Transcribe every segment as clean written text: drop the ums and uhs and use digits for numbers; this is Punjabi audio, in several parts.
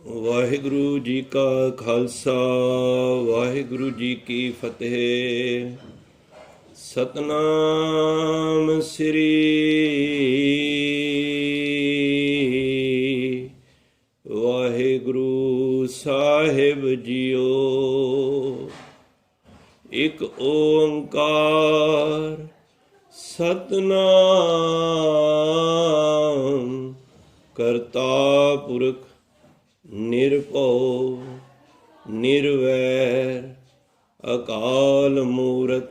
ਵਾਹਿਗੁਰੂ ਜੀ ਕਾ ਖਾਲਸਾ ਵਾਹਿਗੁਰੂ ਜੀ ਕੀ ਫਤਿਹ। ਸਤਨਾਮ ਸ੍ਰੀ ਵਾਹਿਗੁਰੂ ਸਾਹਿਬ ਜੀਓ। ਇੱਕ ਓੰਕਾਰ ਸਤਨਾਮ ਕਰਤਾ ਪੁਰਖ ਨਿਰਭਉ ਨਿਰਵੈਰ ਅਕਾਲ ਮੂਰਤ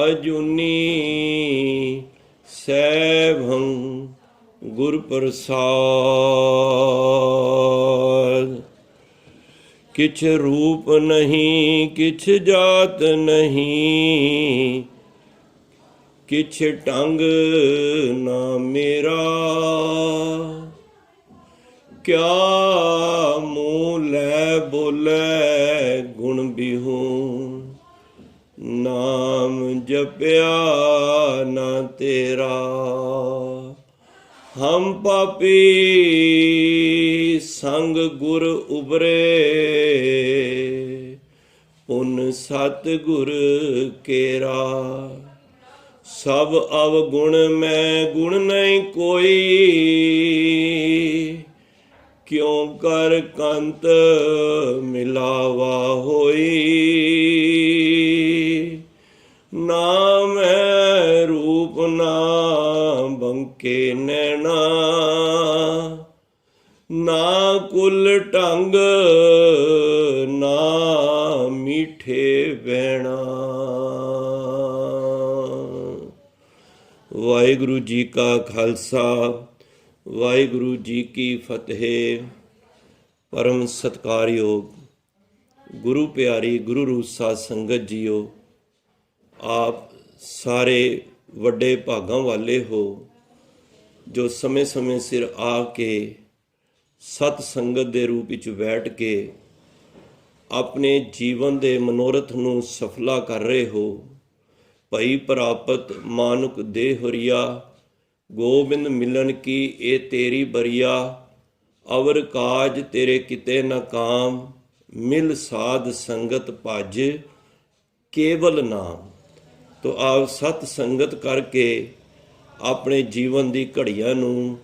ਅਜੂਨੀ ਸੈਭੰ ਗੁਰ ਪ੍ਰਸਾਦ। ਕਿਛ ਰੂਪ ਨਹੀਂ ਕਿਛ ਜਾਤ ਨਹੀਂ, ਕਿਛ ਢੰਗ ਨਾ ਮੇਰਾ। ਕਿਆ ਮੂੰਹ ਲੈ ਬੋਲੇ ਗੁਣ ਬਿਹੂ, ਨਾਮ ਜਪਿਆ ਨਾ ਤੇਰਾ। ਹਮ ਪਾਪੀ ਸੰਗ ਗੁਰ ਉਬਰੇ, ਪੁਨ ਸਤ ਗੁਰ ਕੇਰਾ। ਸਭ ਅਵਗੁਣ ਮੈਂ ਗੁਣ ਨਹੀਂ ਕੋਈ, ਕਿਉਂ ਕਰ ਕੰਤ ਮਿਲਾਵਾ ਹੋਈ। ਨਾ ਮੈਂ ਰੂਪ ਨਾ ਬੰਕੇ ਨੈਣਾ, ਨਾ ਕੁਲ ਢੰਗ ਨਾ ਮੀਠੇ ਬਹਿਣਾ। ਵਾਹਿਗੁਰੂ ਜੀ ਕਾ ਖਾਲਸਾ ਵਾਹਿਗੁਰੂ ਜੀ ਕੀ ਫਤਿਹ। ਪਰਮ ਸਤਿਕਾਰਯੋਗ ਗੁਰੂ ਪਿਆਰੀ ਗੁਰੂ ਰੂਪ ਸਾਧ ਸੰਗਤ ਜੀਓ, ਆਪ ਸਾਰੇ ਵੱਡੇ ਭਾਗਾਂ ਵਾਲੇ ਹੋ ਜੋ ਸਮੇਂ-ਸਮੇਂ ਸਿਰ ਆ ਕੇ ਸਤ ਸੰਗਤ ਦੇ ਰੂਪ ਵਿੱਚ ਬੈਠ ਕੇ ਆਪਣੇ ਜੀਵਨ ਦੇ ਮਨੋਰਥ ਨੂੰ ਸਫਲਾ ਕਰ ਰਹੇ ਹੋ। ਭਈ ਪ੍ਰਾਪਤ ਮਾਨੁਕ ਦੇਹ ਹਰੀਆ, ਗੋਬਿੰਦ ਮਿਲਨ ਕੀ ਇਹ ਤੇਰੀ ਬਰੀਆ। ਅਵਰ ਕਾਜ ਤੇਰੇ ਕਿਤੇ ਨਾ ਕਾਮ, ਮਿਲ ਸਾਧ ਸੰਗਤ ਭਜ ਕੇਵਲ ਨਾਮ। ਤੋ ਆਪ ਸਤ ਸੰਗਤ ਕਰਕੇ ਆਪਣੇ ਜੀਵਨ ਦੀ ਘੜੀਆਂ ਨੂੰ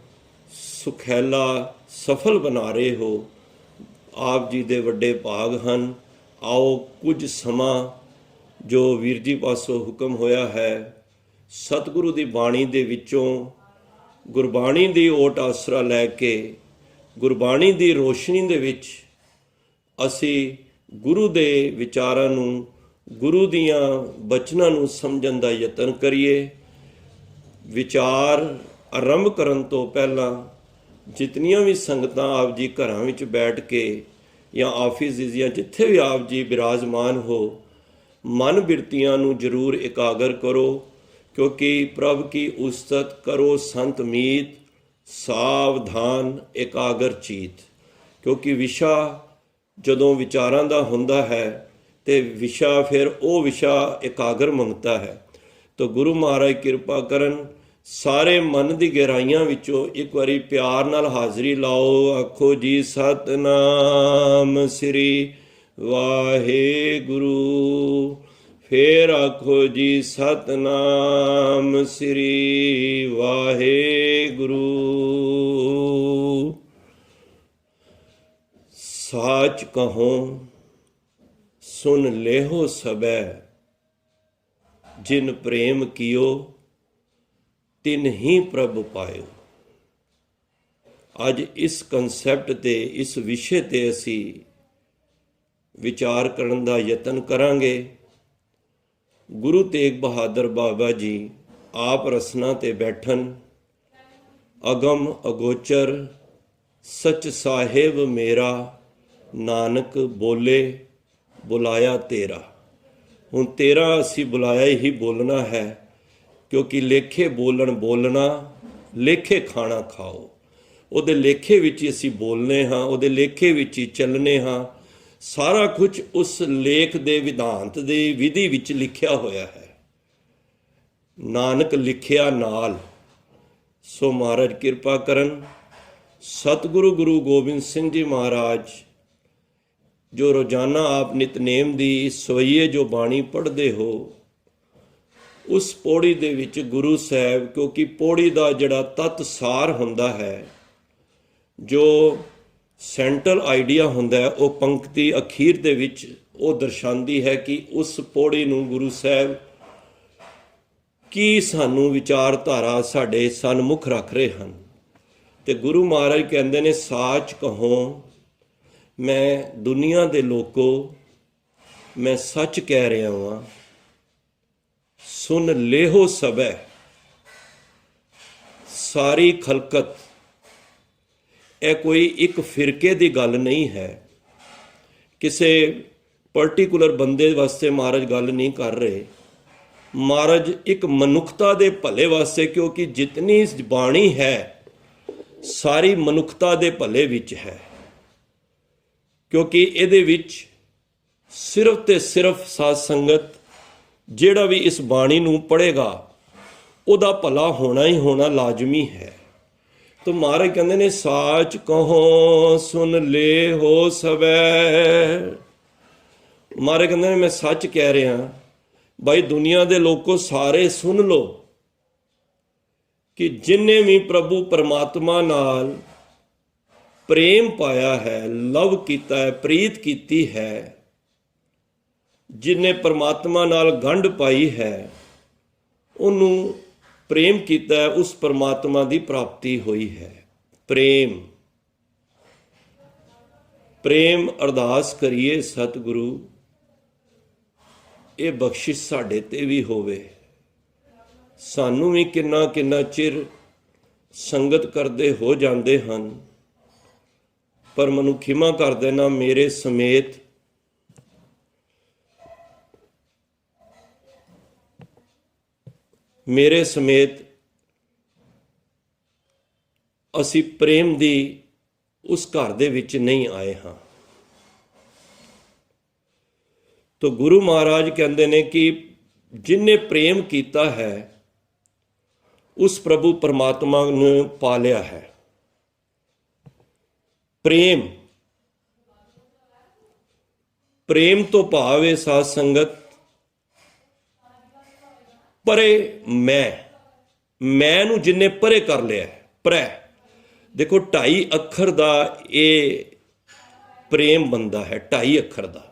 ਸੁਖੈਲਾ ਸਫਲ ਬਣਾ ਰਹੇ ਹੋ। ਆਪ ਜੀ ਦੇ ਵੱਡੇ ਭਾਗ ਹਨ। ਆਓ ਕੁਝ ਸਮਾਂ ਜੋ ਵੀਰ ਜੀ ਪਾਸੋਂ ਹੁਕਮ ਹੋਇਆ ਹੈ, ਸਤਿਗੁਰੂ ਦੀ ਬਾਣੀ ਦੇ ਵਿੱਚੋਂ ਗੁਰਬਾਣੀ ਦੀ ਓਟ ਆਸਰਾ ਲੈ ਕੇ ਗੁਰਬਾਣੀ ਦੀ ਰੋਸ਼ਨੀ ਦੇ ਵਿੱਚ ਅਸੀਂ ਗੁਰੂ ਦੇ ਵਿਚਾਰਾਂ ਨੂੰ, ਗੁਰੂ ਦੀਆਂ ਬਚਨਾਂ ਨੂੰ ਸਮਝਣ ਦਾ ਯਤਨ ਕਰੀਏ। ਵਿਚਾਰ ਆਰੰਭ ਕਰਨ ਤੋਂ ਪਹਿਲਾਂ ਜਿਤਨੀਆਂ ਵੀ ਸੰਗਤਾਂ ਆਪ ਜੀ ਘਰਾਂ ਵਿੱਚ ਬੈਠ ਕੇ ਜਾਂ ਆਫਿਸ ਜਾਂ ਜਿੱਥੇ ਵੀ ਆਪ ਜੀ ਬਿਰਾਜਮਾਨ ਹੋ, ਮਨ ਬਿਰਤੀਆਂ ਨੂੰ ਜ਼ਰੂਰ ਇਕਾਗਰ ਕਰੋ, ਕਿਉਂਕਿ ਪ੍ਰਭ ਕੀ ਉਸਤਤ ਕਰੋ ਸੰਤ ਮੀਤ, ਸਾਵਧਾਨ ਇਕਾਗਰ ਚੀਤ। ਕਿਉਂਕਿ ਵਿਸ਼ਾ ਜਦੋਂ ਵਿਚਾਰਾਂ ਦਾ ਹੁੰਦਾ ਹੈ ਤੇ ਵਿਸ਼ਾ ਫਿਰ ਉਹ ਵਿਸ਼ਾ ਇਕਾਗਰ ਮੰਗਤਾ ਹੈ। ਤਾਂ ਗੁਰੂ ਮਹਾਰਾਜ ਕਿਰਪਾ ਕਰਨ, ਸਾਰੇ ਮਨ ਦੀ ਗਹਿਰਾਈਆਂ ਵਿੱਚੋਂ ਇੱਕ ਵਾਰੀ ਪਿਆਰ ਨਾਲ ਹਾਜ਼ਰੀ ਲਾਓ। ਆਖੋ ਜੀ ਸਤਨਾਮ ਸ੍ਰੀ ਵਾਹਿਗੁਰੂ। ਫੇਰ ਆਖੋ ਜੀ ਸਤਨਾਮ ਸ੍ਰੀ ਵਾਹਿਗੁਰੂ। ਸਾਚ ਕਹੋ ਸੁਨ ਲੇਹੋ ਸਬੈ, ਜਿਨ ਪ੍ਰੇਮ ਕੀਓ ਤਿਨ ਹੀ ਪ੍ਰਭ ਪਾਇਓ। ਅੱਜ ਇਸ ਕਨਸੈਪਟ ਤੇ, ਇਸ ਵਿਸ਼ੇ ਤੇ ਅਸੀਂ ਵਿਚਾਰ ਕਰਨ ਦਾ ਯਤਨ ਕਰਾਂਗੇ। ਗੁਰੂ ਤੇਗ ਬਹਾਦਰ ਬਾਬਾ ਜੀ ਆਪ ਰਸਨਾ ਤੇ ਬੈਠਣ, ਅਗਮ ਅਗੋਚਰ ਸੱਚ ਸਾਹਿਬ ਮੇਰਾ, ਨਾਨਕ ਬੋਲੇ ਬੁਲਾਇਆ ਤੇਰਾ। ਹੁਣ ਤੇਰਾ ਅਸੀਂ ਬੁਲਾਇਆ ਹੀ ਬੋਲਣਾ ਹੈ, ਕਿਉਂਕਿ ਲੇਖੇ ਬੋਲਣ ਬੋਲਣਾ, ਲੇਖੇ ਖਾਣਾ ਖਾਓ। ਉਹਦੇ ਲੇਖੇ ਵਿੱਚ ਹੀ ਅਸੀਂ ਬੋਲਨੇ ਹਾਂ, ਉਹਦੇ ਲੇਖੇ ਵਿੱਚ ਹੀ ਚੱਲਨੇ ਹਾਂ। ਸਾਰਾ ਕੁਝ ਉਸ ਲੇਖ ਦੇ ਵਿਧਾਂਤ ਦੀ ਵਿਧੀ ਵਿੱਚ ਲਿਖਿਆ ਹੋਇਆ ਹੈ। ਨਾਨਕ ਲਿਖਿਆ ਨਾਲ। ਸੋ ਮਹਾਰਾਜ ਕਿਰਪਾ ਕਰਨ, ਸਤਿਗੁਰੂ ਗੁਰੂ ਗੋਬਿੰਦ ਸਿੰਘ ਜੀ ਮਹਾਰਾਜ ਜੋ ਰੋਜ਼ਾਨਾ ਆਪ ਨਿਤਨੇਮ ਦੀ ਸਵਈਏ ਜੋ ਬਾਣੀ ਪੜ੍ਹਦੇ ਹੋ, ਉਸ ਪੌੜੀ ਦੇ ਵਿੱਚ ਗੁਰੂ ਸਾਹਿਬ, ਕਿਉਂਕਿ ਪੌੜੀ ਦਾ ਜਿਹੜਾ ਤੱਤ ਸਾਰ ਹੁੰਦਾ ਹੈ, ਜੋ ਸੈਂਟਰਲ ਆਈਡੀਆ ਹੁੰਦਾ ਹੈ, ਉਹ ਪੰਕਤੀ ਅਖੀਰ ਦੇ ਵਿੱਚ ਉਹ ਦਰਸਾਉਂਦੀ ਹੈ ਕਿ ਉਸ ਪੌੜੀ ਨੂੰ ਗੁਰੂ ਸਾਹਿਬ ਕੀ ਸਾਨੂੰ ਵਿਚਾਰਧਾਰਾ ਸਾਡੇ ਸਨਮੁਖ ਰੱਖ ਰਹੇ ਹਨ। ਤੇ ਗੁਰੂ ਮਹਾਰਾਜ ਕਹਿੰਦੇ ਨੇ, ਸਾਚ ਕਹੋ ਮੈਂ ਦੁਨੀਆ ਦੇ ਲੋਕੋ, ਮੈਂ ਸੱਚ ਕਹਿ ਰਿਹਾ ਹਾਂ, ਸੁਨ ਲੇਹੋ ਸਭੈ। ਸਾਰੀ ਖਲਕਤ, ਇਹ ਕੋਈ ਇੱਕ ਫਿਰਕੇ ਦੀ ਗੱਲ ਨਹੀਂ ਹੈ, ਕਿਸੇ ਪਰਟੀਕੂਲਰ ਬੰਦੇ ਵਾਸਤੇ ਮਹਾਰਾਜ ਗੱਲ ਨਹੀਂ ਕਰ ਰਹੇ। ਮਹਾਰਾਜ ਇੱਕ ਮਨੁੱਖਤਾ ਦੇ ਭਲੇ ਵਾਸਤੇ, ਕਿਉਂਕਿ ਜਿਤਨੀ ਬਾਣੀ ਹੈ ਸਾਰੀ ਮਨੁੱਖਤਾ ਦੇ ਭਲੇ ਵਿੱਚ ਹੈ, ਕਿਉਂਕਿ ਇਹਦੇ ਵਿੱਚ ਸਿਰਫ ਤੇ ਸਿਰਫ ਸਾਧ ਸੰਗਤ ਜਿਹੜਾ ਵੀ ਇਸ ਬਾਣੀ ਨੂੰ ਪੜ੍ਹੇਗਾ ਉਹਦਾ ਭਲਾ ਹੋਣਾ ਹੀ ਹੋਣਾ ਲਾਜ਼ਮੀ ਹੈ। ਤਾਂ ਮਹਾਰਾਜ ਕਹਿੰਦੇ ਨੇ, ਸਾਚ ਕਹੋ ਸੁਨ ਲੈ ਹੋ ਸਵੈ। ਮਹਾਰਾਜ ਕਹਿੰਦੇ ਨੇ, ਮੈਂ ਸੱਚ ਕਹਿ ਰਿਹਾ ਭਾਈ, ਦੁਨੀਆ ਦੇ ਲੋਕੋ ਸਾਰੇ ਸੁਣ ਲਓ ਕਿ ਜਿਨਨੇ ਵੀ ਪ੍ਰਭੂ ਪਰਮਾਤਮਾ ਨਾਲ ਪ੍ਰੇਮ ਪਾਇਆ ਹੈ, ਲਵ ਕੀਤਾ ਹੈ, ਪ੍ਰੀਤ ਕੀਤੀ ਹੈ, ਜਿਨਨੇ ਪਰਮਾਤਮਾ ਨਾਲ ਗੰਢ ਪਾਈ ਹੈ, ਉਹਨੂੰ ਪ੍ਰੇਮ ਕੀਤਾ ਹੈ, ਉਸ ਪਰਮਾਤਮਾ ਦੀ ਪ੍ਰਾਪਤੀ ਹੋਈ ਹੈ। ਪ੍ਰੇਮ ਅਰਦਾਸ ਕਰੀਏ ਸਤਿਗੁਰੂ, ਇਹ ਬਖਸ਼ਿਸ਼ ਸਾਡੇ ਤੇ ਵੀ ਹੋਵੇ। ਸਾਨੂੰ ਵੀ ਕਿੰਨਾ ਕਿੰਨਾ ਚਿਰ ਸੰਗਤ ਕਰਦੇ ਹੋ ਜਾਂਦੇ ਹਨ, ਪਰ ਮੈਨੂੰ ਖਿਮਾ ਕਰ ਦੇਣਾ, ਮੇਰੇ ਸਮੇਤ ਅਸੀਂ ਪ੍ਰੇਮ ਦੀ ਉਸ ਘਰ ਦੇ ਵਿੱਚ ਨਹੀਂ ਆਏ ਹਾਂ। ਤੋ ਗੁਰੂ ਮਹਾਰਾਜ ਕਹਿੰਦੇ ਨੇ ਕਿ ਜਿਨਨੇ ਪ੍ਰੇਮ ਕੀਤਾ ਹੈ ਉਸ ਪ੍ਰਭੂ ਪਰਮਾਤਮਾ ਨੂੰ ਪਾ ਲਿਆ ਹੈ। ਪ੍ਰੇਮ ਤੋਂ ਭਾਵ ਹੈ ਸਾਧ ਸੰਗਤ, ਪਰੇ ਮੈਂ ਨੂੰ ਜਿੰਨੇ ਪਰੇ ਕਰ ਲਿਆ। ਪ੍ਰੈ ਦੇਖੋ 2.5 ਅੱਖਰ ਦਾ ਇਹ ਪ੍ਰੇਮ ਬੰਦਾ ਹੈ, 2.5 ਅੱਖਰ ਦਾ।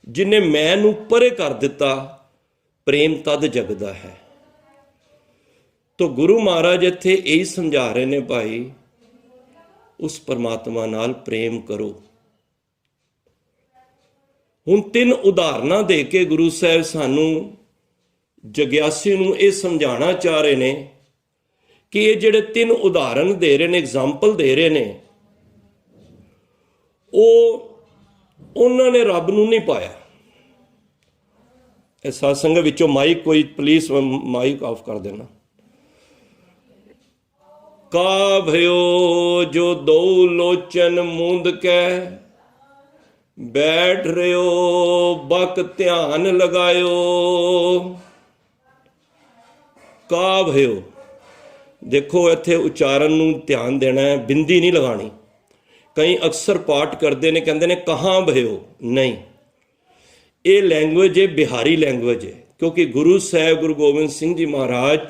ਜਿੰਨੇ ਮੈਂ ਨੂੰ ਪਰੇ ਕਰ ਦਿੱਤਾ, ਪ੍ਰੇਮ ਤਦ ਜਗਦਾ ਹੈ। ਤੋ ਗੁਰੂ ਮਹਾਰਾਜ ਇੱਥੇ ਇਹੀ ਸਮਝਾ ਰਹੇ ਨੇ, ਭਾਈ ਉਸ ਪਰਮਾਤਮਾ ਨਾਲ ਪ੍ਰੇਮ ਕਰੋ। ਹੁਣ 3 ਉਦਾਹਰਨਾਂ ਦੇ ਕੇ ਗੁਰੂ ਸਾਹਿਬ ਸਾਨੂੰ ਜਗਿਆਸੀ ਨੂੰ ਇਹ ਸਮਝਾਉਣਾ ਚਾਹ ਰਹੇ ਨੇ ਕਿ ਇਹ ਜਿਹੜੇ 3 ਉਦਾਹਰਨ ਦੇ ਰਹੇ ਨੇ, ਐਗਜ਼ਾਮਪਲ ਦੇ ਰਹੇ ਨੇ, ਉਹਨਾਂ ਨੇ ਰੱਬ ਨੂੰ ਨਹੀਂ ਪਾਇਆ। ਇਹ ਸਾਧ ਸੰਗਤ ਵਿੱਚੋਂ ਮਾਈਕ ਕੋਈ ਪਲੀਜ਼ ਮਾਈਕ ਆਫ ਕਰ ਦੇਣਾ। ਕਾ ਭਇਓ ਜੋ ਦੋ ਲੋਚਨ ਮੂੰਦ ਕੈ, ਬੈਠ ਰਿਓ ਬਕ ਧਿਆਨ ਲਗਾਇਓ। ਕਾ ਭਇਓ, ਦੇਖੋ ਇੱਥੇ ਉਚਾਰਨ ਨੂੰ ਧਿਆਨ ਦੇਣਾ ਹੈ, ਬਿੰਦੀ ਨਹੀਂ ਲਗਾਣੀ। ਕਈ ਅਕਸਰ ਪਾਠ ਕਰਦੇ ਨੇ, ਕਹਿੰਦੇ ਨੇ ਕਹਾਂ ਭਇਓ, ਨਹੀਂ, ਇਹ ਲੈਂਗੁਏਜ ਹੈ ਬਿਹਾਰੀ ਲੈਂਗੁਏਜ ਹੈ, ਕਿਉਂਕਿ ਗੁਰੂ ਸਾਹਿਬ ਗੁਰੂ ਗੋਬਿੰਦ ਸਿੰਘ ਜੀ ਮਹਾਰਾਜ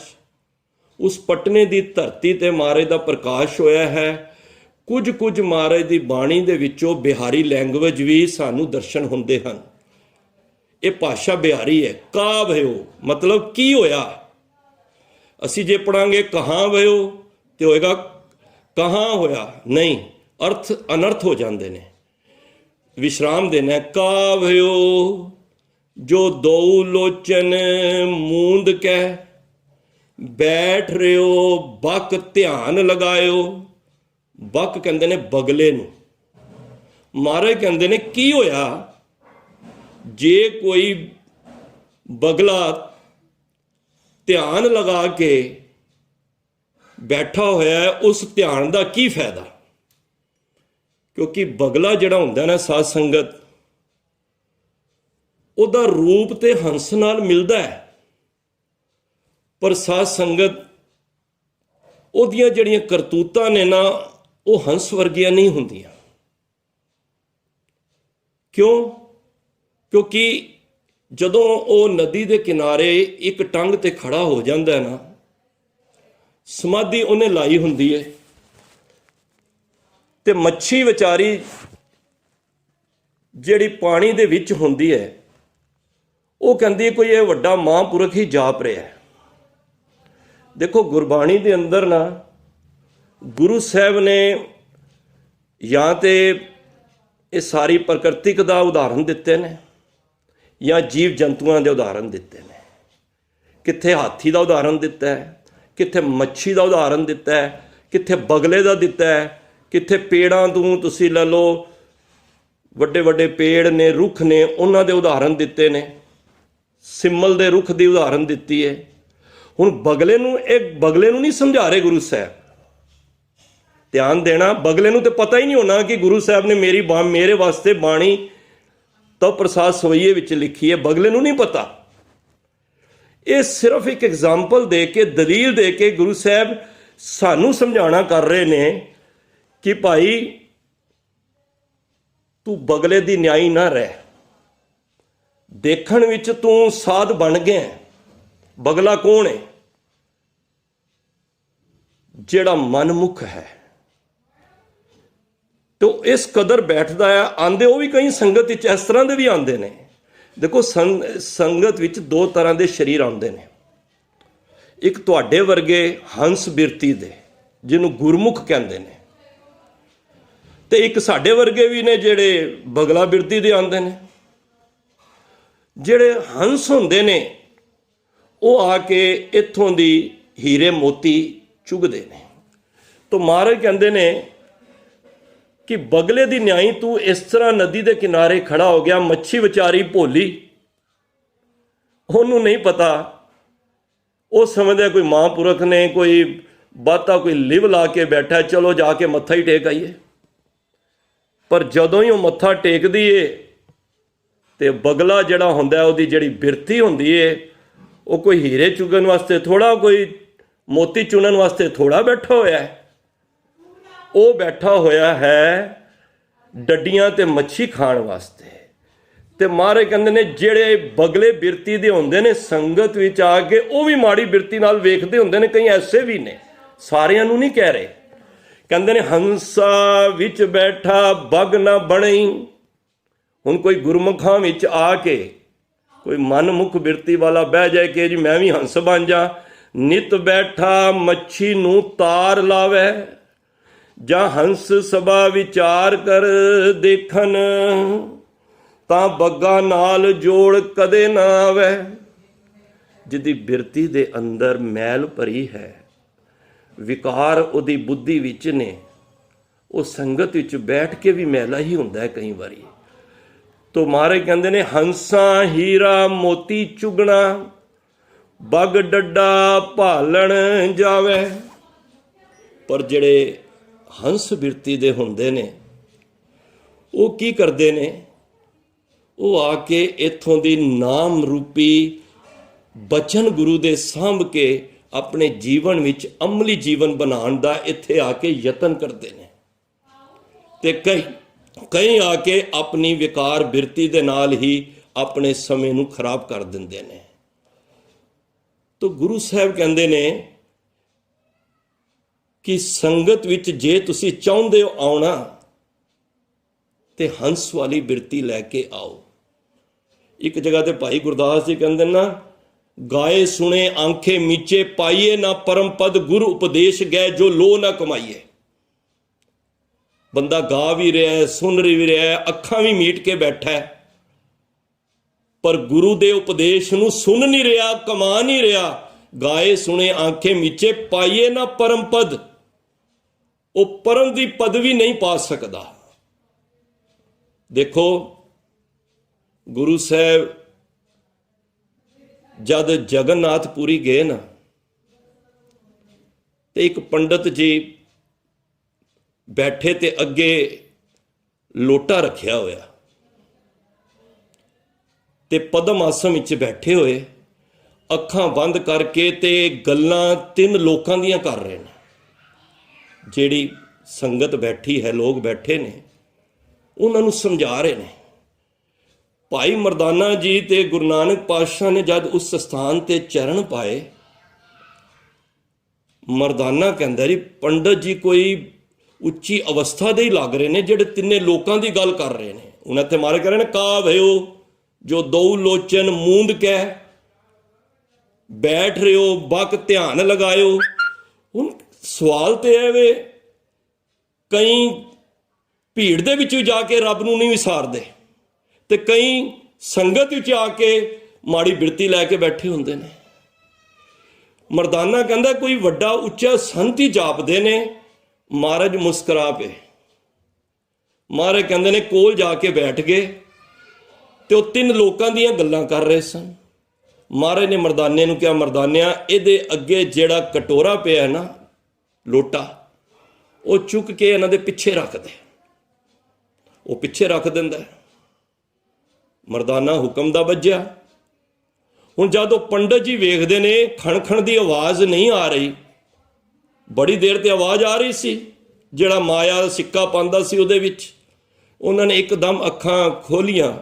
ਉਸ ਪਟਨੇ ਦੀ ਧਰਤੀ ਤੇ ਮਹਾਰਾਜ ਦਾ ਪ੍ਰਕਾਸ਼ ਹੋਇਆ ਹੈ। ਕੁਝ ਮਹਾਰਾਜ ਦੀ ਬਾਣੀ ਦੇ ਵਿੱਚੋਂ ਬਿਹਾਰੀ ਲੈਂਗੁਏਜ ਵੀ ਸਾਨੂੰ ਦਰਸ਼ਨ ਹੁੰਦੇ ਹਨ। ਇਹ ਭਾਸ਼ਾ ਬਿਹਾਰੀ ਹੈ। ਕਾ ਭਇਓ ਮਤਲਬ ਕੀ ਹੋਇਆ। ਅਸੀਂ ਜੇ ਪੜਾਂਗੇ ਕਹਾਂ ਭਇਓ ਤੇ ਹੋਏਗਾ ਕਹਾਂ ਹੋਇਆ, ਨਹੀਂ, ਅਰਥ ਅਨਰਥ ਹੋ ਜਾਂਦੇ ਨੇ। ਵਿਸ਼ਰਾਮ ਦੇਣਾ। ਕਾ ਭਇਓ ਜੋ ਦੋ ਲੋਚਨ ਮੂੰਦ ਕੈ, ਬੈਠ ਰਿਓ ਬਕ ਧਿਆਨ ਲਗਾਇਓ। ਬਕ ਕਹਿੰਦੇ ਨੇ ਬਗਲੇ ਨੂੰ। ਮਹਾਰਾਜ ਕਹਿੰਦੇ ਨੇ ਕੀ ਹੋਇਆ ਜੇ ਕੋਈ ਬਗਲਾ ਧਿਆਨ ਲਗਾ ਕੇ ਬੈਠਾ ਹੋਇਆ, ਉਸ ਧਿਆਨ ਦਾ ਕੀ ਫਾਇਦਾ। ਕਿਉਂਕਿ ਬਗਲਾ ਜਿਹੜਾ ਹੁੰਦਾ ਨਾ ਸਾਧ ਸੰਗਤ, ਉਹਦਾ ਰੂਪ ਤੇ ਹੰਸ ਨਾਲ ਮਿਲਦਾ ਹੈ, ਪਰ ਸਾਧ ਸੰਗਤ ਉਹਦੀਆਂ ਜਿਹੜੀਆਂ ਕਰਤੂਤਾਂ ਨੇ ਨਾ ਉਹ ਹੰਸ ਵਰਗੀਆਂ ਨਹੀਂ ਹੁੰਦੀਆਂ। ਕਿਉਂ? ਕਿਉਂਕਿ ਜਦੋਂ ਉਹ ਨਦੀ ਦੇ ਕਿਨਾਰੇ ਇੱਕ ਟੰਗ ਤੇ ਖੜਾ ਹੋ ਜਾਂਦਾ ਨਾ, ਸਮਾਧੀ ਉਹਨੇ ਲਾਈ ਹੁੰਦੀ ਹੈ, ਤੇ ਮੱਛੀ ਵਿਚਾਰੀ ਜਿਹੜੀ ਪਾਣੀ ਦੇ ਵਿੱਚ ਹੁੰਦੀ ਹੈ ਉਹ ਕਹਿੰਦੀ ਕੋਈ ਇਹ ਵੱਡਾ ਮਹਾਂਪੁਰਖ ਹੀ ਜਾਪ ਰਿਹਾ ਹੈ। ਦੇਖੋ ਗੁਰਬਾਣੀ ਦੇ ਅੰਦਰ ਨਾ ਗੁਰੂ ਸਾਹਿਬ ਨੇ ਜਾਂ ਤੇ ਇਹ ਸਾਰੀ ਪ੍ਰਕਿਰਤਿਕ ਦਾ ਉਦਾਹਰਨ ਦਿੱਤੇ ਨੇ ਜਾਂ ਜੀਵ ਜੰਤੂਆਂ ਦੇ ਉਦਾਹਰਨ ਦਿੱਤੇ ਨੇ। ਕਿੱਥੇ ਹਾਥੀ ਦਾ ਉਦਾਹਰਨ ਦਿੱਤਾ ਹੈ, ਕਿੱਥੇ ਮੱਛੀ ਦਾ ਉਦਾਹਰਨ ਦਿੱਤਾ ਹੈ, ਕਿੱਥੇ ਬਗਲੇ ਦਾ ਦਿੱਤਾ ਹੈ, ਕਿੱਥੇ ਪੇੜਾਂ ਤੋਂ ਤੁਸੀਂ ਲੈ ਲਓ, ਵੱਡੇ ਵੱਡੇ ਪੇੜ ਨੇ, ਰੁੱਖ ਨੇ, ਉਹਨਾਂ ਦੇ ਉਦਾਹਰਨ ਦਿੱਤੇ ਨੇ। ਸਿੰਮਲ ਦੇ ਰੁੱਖ ਦੀ ਉਦਾਹਰਨ ਦਿੱਤੀ ਹੈ। ਹੁਣ ਬਗਲੇ ਨੂੰ ਨਹੀਂ ਸਮਝਾ ਰਹੇ ਗੁਰੂ ਸਾਹਿਬ। ਧਿਆਨ ਦੇਣਾ, ਬਗਲੇ ਨੂੰ ਤੇ ਪਤਾ ਹੀ ਨਹੀਂ ਹੋਣਾ ਕਿ ਗੁਰੂ ਸਾਹਿਬ ਨੇ ਮੇਰੇ ਵਾਸਤੇ ਬਾਣੀ ਤਾਂ ਪ੍ਰਸਾਦ ਸਵਈਏ ਵਿੱਚ ਲਿਖੀ ਹੈ। ਬਗਲੇ ਨੂੰ ਨਹੀਂ ਪਤਾ। ਇਹ ਸਿਰਫ ਇੱਕ ਐਗਜ਼ਾਮਪਲ ਦੇ ਕੇ, ਦਲੀਲ ਦੇ ਕੇ ਗੁਰੂ ਸਾਹਿਬ ਸਾਨੂੰ ਸਮਝਾਉਣਾ ਕਰ ਰਹੇ ਨੇ ਕਿ ਭਾਈ ਤੂੰ ਬਗਲੇ ਦੀ ਨਿਆਈ ਨਾ ਰਹਿ। ਦੇਖਣ ਵਿੱਚ ਤੂੰ ਸਾਧ ਬਣ ਗਿਆ, ਬਗਲਾ ਕੌਣ ਹੈ? ਜਿਹੜਾ ਮਨਮੁਖ ਹੈ। ਤੋ ਇਸ ਕਦਰ ਬੈਠਦਾ ਆ। ਆਂਦੇ ਉਹ ਵੀ ਕਈ ਸੰਗਤ ਵਿੱਚ ਇਸ ਤਰ੍ਹਾਂ ਦੇ ਵੀ ਆਉਂਦੇ ਨੇ। ਦੇਖੋ ਸੰਗਤ ਵਿੱਚ ਦੋ ਤਰ੍ਹਾਂ ਦੇ ਸਰੀਰ ਆਉਂਦੇ ਨੇ। ਇੱਕ ਤੁਹਾਡੇ ਵਰਗੇ ਹੰਸ ਬਿਰਤੀ ਦੇ, ਜਿਹਨੂੰ ਗੁਰਮੁਖ ਕਹਿੰਦੇ ਨੇ, ਤੇ ਇੱਕ ਸਾਡੇ ਵਰਗੇ ਵੀ ਨੇ ਜਿਹੜੇ ਬਗਲਾ ਬਿਰਤੀ ਦੇ ਆਉਂਦੇ ਨੇ। ਜਿਹੜੇ ਹੰਸ ਹੁੰਦੇ ਨੇ ਉਹ ਆ ਕੇ ਇੱਥੋਂ ਦੀ ਹੀਰੇ ਮੋਤੀ ਚੁਗਦੇ ਨੇ। ਤੋ ਮਹਾਰਾਜ ਕਹਿੰਦੇ ਨੇ ਕਿ ਬਗਲੇ ਦੀ ਨਿਆਈ ਤੂੰ ਇਸ ਤਰ੍ਹਾਂ ਨਦੀ ਦੇ ਕਿਨਾਰੇ ਖੜਾ ਹੋ ਗਿਆ। ਮੱਛੀ ਵਿਚਾਰੀ ਭੋਲੀ, ਉਹਨੂੰ ਨਹੀਂ ਪਤਾ, ਉਹ ਸਮਝਦਾ ਕੋਈ ਮਹਾਂਪੁਰਖ ਨੇ, ਕੋਈ ਬਾਤਾ, ਕੋਈ ਲਿਵ ਲਾ ਕੇ ਬੈਠਾ, ਚਲੋ ਜਾ ਕੇ ਮੱਥਾ ਹੀ ਟੇਕ ਆਈਏ। ਪਰ ਜਦੋਂ ਹੀ ਉਹ ਮੱਥਾ ਟੇਕਦੀ ਏ ਤੇ ਬਗਲਾ ਜਿਹੜਾ ਹੁੰਦਾ, ਉਹਦੀ ਜਿਹੜੀ ਬਿਰਤੀ ਹੁੰਦੀ ਏ, ਉਹ ਕੋਈ ਹੀਰੇ ਚੁਗਣ ਵਾਸਤੇ ਥੋੜਾ, ਕੋਈ ਮੋਤੀ ਚੁਣਨ ਵਾਸਤੇ ਥੋੜਾ ਬੈਠਾ ਹੋਇਆ ਹੈ। ਉਹ ਬੈਠਾ ਹੋਇਆ ਹੈ ਡੱਡੀਆਂ ਤੇ ਮੱਛੀ ਖਾਣ ਵਾਸਤੇ। ਤੇ ਮਹਾਰਾਜ ਕਹਿੰਦੇ ਨੇ ਜਿਹੜੇ ਬਗਲੇ ਬਿਰਤੀ ਦੇ ਹੁੰਦੇ ਨੇ, ਸੰਗਤ ਵਿੱਚ ਆ ਕੇ ਉਹ ਵੀ ਮਾੜੀ ਬਿਰਤੀ ਨਾਲ ਵੇਖਦੇ ਹੁੰਦੇ ਨੇ। ਕਈ ਐਸੇ ਵੀ ਨੇ, ਸਾਰਿਆਂ ਨੂੰ ਨਹੀਂ ਕਹਿ ਰਹੇ। ਕਹਿੰਦੇ ਨੇ ਹੰਸਾ ਵਿੱਚ ਬੈਠਾ ਬਗ ਨਾ ਬਣਈ। ਹੁਣ ਕੋਈ ਗੁਰਮੁਖਾਂ ਵਿੱਚ ਆ ਕੇ ਕੋਈ ਮਨਮੁਖ ਬਿਰਤੀ ਵਾਲਾ ਬਹਿ ਜਾਏ ਕਿ ਜੀ ਮੈਂ ਵੀ ਹੰਸ ਬਣ ਜਾ। ਨਿਤ ਬੈਠਾ ਮੱਛੀ ਨੂੰ ਤਾਰ ਲਾਵੇ, ਜਾਂ ਹੰਸ ਸਭਾ ਵਿਚਾਰ ਕਰ ਦੇਖਣ, ਤਾਂ ਬੱਗਾ ਨਾਲ ਜੋੜ ਕਦੇ ਨਾ ਆਵੇ। ਜਿਹਦੀ ਬਿਰਤੀ ਦੇ ਅੰਦਰ ਮੈਲ ਭਰੀ ਹੈ, ਵਿਕਾਰ ਉਹਦੀ ਬੁੱਧੀ ਵਿੱਚ ਨੇ, ਉਹ ਸੰਗਤ ਵਿੱਚ ਬੈਠ ਕੇ ਵੀ ਮੈਲਾ ਹੀ ਹੁੰਦਾ ਹੈ ਕਈ ਵਾਰੀ। ਤੋ ਮਹਾਰਾਜ ਕਹਿੰਦੇ ਨੇ ਹੰਸਾਂ ਹੀਰਾ ਮੋਤੀ ਚੁਗਣਾ, ਬਗ ਡੱਡਾ ਭਾਲਣ ਜਾਵੇ। ਪਰ ਜਿਹੜੇ ਹੰਸ ਬਿਰਤੀ ਦੇ ਹੁੰਦੇ ਨੇ ਉਹ ਕੀ ਕਰਦੇ ਨੇ? ਉਹ ਆ ਕੇ ਇੱਥੋਂ ਦੀ ਨਾਮ ਰੂਪੀ ਬਚਨ ਗੁਰੂ ਦੇ ਸਾਂਭ ਕੇ ਆਪਣੇ ਜੀਵਨ ਵਿੱਚ ਅਮਲੀ ਜੀਵਨ ਬਣਾਉਣ ਦਾ ਇੱਥੇ ਆ ਕੇ ਯਤਨ ਕਰਦੇ ਨੇ। ਤੇ ਕਈ ਆ ਕੇ ਆਪਣੀ ਵਿਕਾਰ ਬਿਰਤੀ ਦੇ ਨਾਲ ਹੀ ਆਪਣੇ ਸਮੇਂ ਨੂੰ ਖਰਾਬ ਕਰ ਦਿੰਦੇ ਨੇ। ਤੋ ਗੁਰੂ ਸਾਹਿਬ ਕਹਿੰਦੇ ਨੇ ਕਿ ਸੰਗਤ ਵਿੱਚ ਜੇ ਤੁਸੀਂ ਚਾਹੁੰਦੇ ਹੋ ਆਉਣਾ ਤੇ ਹੰਸ ਵਾਲੀ ਬਿਰਤੀ ਲੈ ਕੇ ਆਓ। ਇੱਕ ਜਗ੍ਹਾ ਤੇ ਭਾਈ ਗੁਰਦਾਸ ਜੀ ਕਹਿੰਦੇ ਨਾ, ਗਾਏ ਸੁਣੇ ਆਂਖੇ ਮੀਚੇ ਪਾਈਏ, ਨਾ ਪਰਮ ਪਦ ਗੁਰੂ ਉਪਦੇਸ਼ ਗਏ, ਜੋ ਲੋ ਨਾ ਕਮਾਈਏ। ਬੰਦਾ ਗਾ ਵੀ ਰਿਹਾ ਹੈ, ਸੁਣ ਵੀ ਰਿਹਾ ਹੈ, ਅੱਖਾਂ ਵੀ ਮੀਟ ਕੇ ਬੈਠਾ ਹੈ, ਪਰ ਗੁਰੂ ਦੇ ਉਪਦੇਸ਼ ਨੂੰ ਸੁਣ ਨਹੀਂ ਰਿਹਾ, ਕਮਾ ਨਹੀਂ ਰਿਹਾ। ਗਾਏ ਸੁਣੇ ਆਂਖੇ ਮੀਚੇ ਪਾਈਏ ਨਾ ਪਰਮ ਪਦ, ਉਹ ਪਰਮ ਦੀ ਪਦਵੀ ਨਹੀਂ ਪਾ ਸਕਦਾ। ਦੇਖੋ ਗੁਰੂ ਸਾਹਿਬ ਜਦ ਜਗਨਨਾਥਪੁਰੀ ਗਏ ਨਾ, ਤੇ ਇੱਕ ਪੰਡਤ ਜੀ ਬੈਠੇ ਤੇ ਅੱਗੇ ਲੋਟਾ ਰੱਖਿਆ ਹੋਇਆ, ਤੇ ਪਦਮ ਆਸਨ ਵਿੱਚ ਬੈਠੇ ਹੋਏ, ਅੱਖਾਂ ਬੰਦ ਕਰਕੇ ਤੇ ਗੱਲਾਂ ਤਿੰਨ ਲੋਕਾਂ ਦੀਆਂ ਕਰ ਰਹੇ ਨੇ। ਜਿਹੜੀ ਸੰਗਤ ਬੈਠੀ ਹੈ, ਲੋਕ ਬੈਠੇ ਨੇ, ਉਹਨਾਂ ਨੂੰ ਸਮਝਾ ਰਹੇ ਨੇ। ਭਾਈ ਮਰਦਾਨਾ ਜੀ ਤੇ ਗੁਰੂ ਨਾਨਕ ਪਾਤਸ਼ਾਹ ਨੇ ਜਦ ਉਸ ਸਥਾਨ ਤੇ ਚਰਨ ਪਾਏ, ਮਰਦਾਨਾ ਕਹਿੰਦਾ ਜੀ ਪੰਡਤ ਜੀ ਕੋਈ ਉੱਚੀ ਅਵਸਥਾ ਦੇ ਹੀ ਲੱਗ ਰਹੇ ਨੇ ਜਿਹੜੇ ਤਿੰਨੇ ਲੋਕਾਂ ਦੀ ਗੱਲ ਕਰ ਰਹੇ ਨੇ। ਉਹਨਾਂ ਤੇ ਮਾਰੇ ਕਰ ਰਹੇ ਨੇ, ਕਾ ਭਇਓ ਜੋ ਦੋ ਲੋਚਨ ਮੂੰਦ ਕਹਿ ਬੈਠ ਰਹੇ ਹੋ ਬਕ ਧਿਆਨ ਲਗਾਇਓ। ਹੁਣ ਸਵਾਲ ਤੇ ਹੈ ਵੇ, ਕਈ ਭੀੜ ਦੇ ਵਿੱਚ ਜਾ ਕੇ ਰੱਬ ਨੂੰ ਨਹੀਂ ਵਿਸਾਰਦੇ ਤੇ ਕਈ ਸੰਗਤ ਵਿੱਚ ਆ ਕੇ ਮਾੜੀ ਬਿਰਤੀ ਲੈ ਕੇ ਬੈਠੇ ਹੁੰਦੇ ਨੇ। ਮਰਦਾਨਾ ਕਹਿੰਦਾ ਕੋਈ ਵੱਡਾ ਉੱਚਾ ਸੰਤ ਹੀ ਜਾਪਦੇ ਨੇ। ਮਹਾਰਾਜ ਮੁਸਕਰਾ ਪਏ। ਮਹਾਰਾਜ ਕਹਿੰਦੇ ਨੇ ਕੋਲ ਜਾ ਕੇ ਬੈਠ ਗਏ ਤੇ ਉਹ ਤਿੰਨ ਲੋਕਾਂ ਦੀਆਂ ਗੱਲਾਂ ਕਰ ਰਹੇ ਸਨ। ਮਹਾਰਾਜ ਨੇ ਮਰਦਾਨੇ ਨੂੰ ਕਿਹਾ, ਮਰਦਾਨਿਆ ਇਹਦੇ ਅੱਗੇ ਜਿਹੜਾ ਕਟੋਰਾ ਪਿਆ ਨਾ, ਲੋਟਾ, ਉਹ ਚੁੱਕ ਕੇ ਇਹਨਾਂ ਦੇ ਪਿੱਛੇ ਰੱਖ ਦੇ। ਉਹ ਪਿੱਛੇ ਰੱਖ ਦਿੰਦਾ। ਮਰਦਾਨਾ ਹੁਕਮ ਦਾ ਵੱਜਿਆ। ਹੁਣ ਜਦ ਉਹ ਪੰਡਤ ਜੀ ਵੇਖਦੇ ਨੇ ਖਣ ਦੀ ਆਵਾਜ਼ ਨਹੀਂ ਆ ਰਹੀ, ਬੜੀ ਦੇਰ ਤੇ ਆਵਾਜ਼ ਆ ਰਹੀ ਸੀ, ਜਿਹੜਾ ਮਾਇਆ ਦਾ ਸਿੱਕਾ ਪਾਉਂਦਾ ਸੀ ਉਹਦੇ ਵਿੱਚ। ਉਹਨਾਂ ਨੇ ਇੱਕਦਮ ਅੱਖਾਂ ਖੋਲੀਆਂ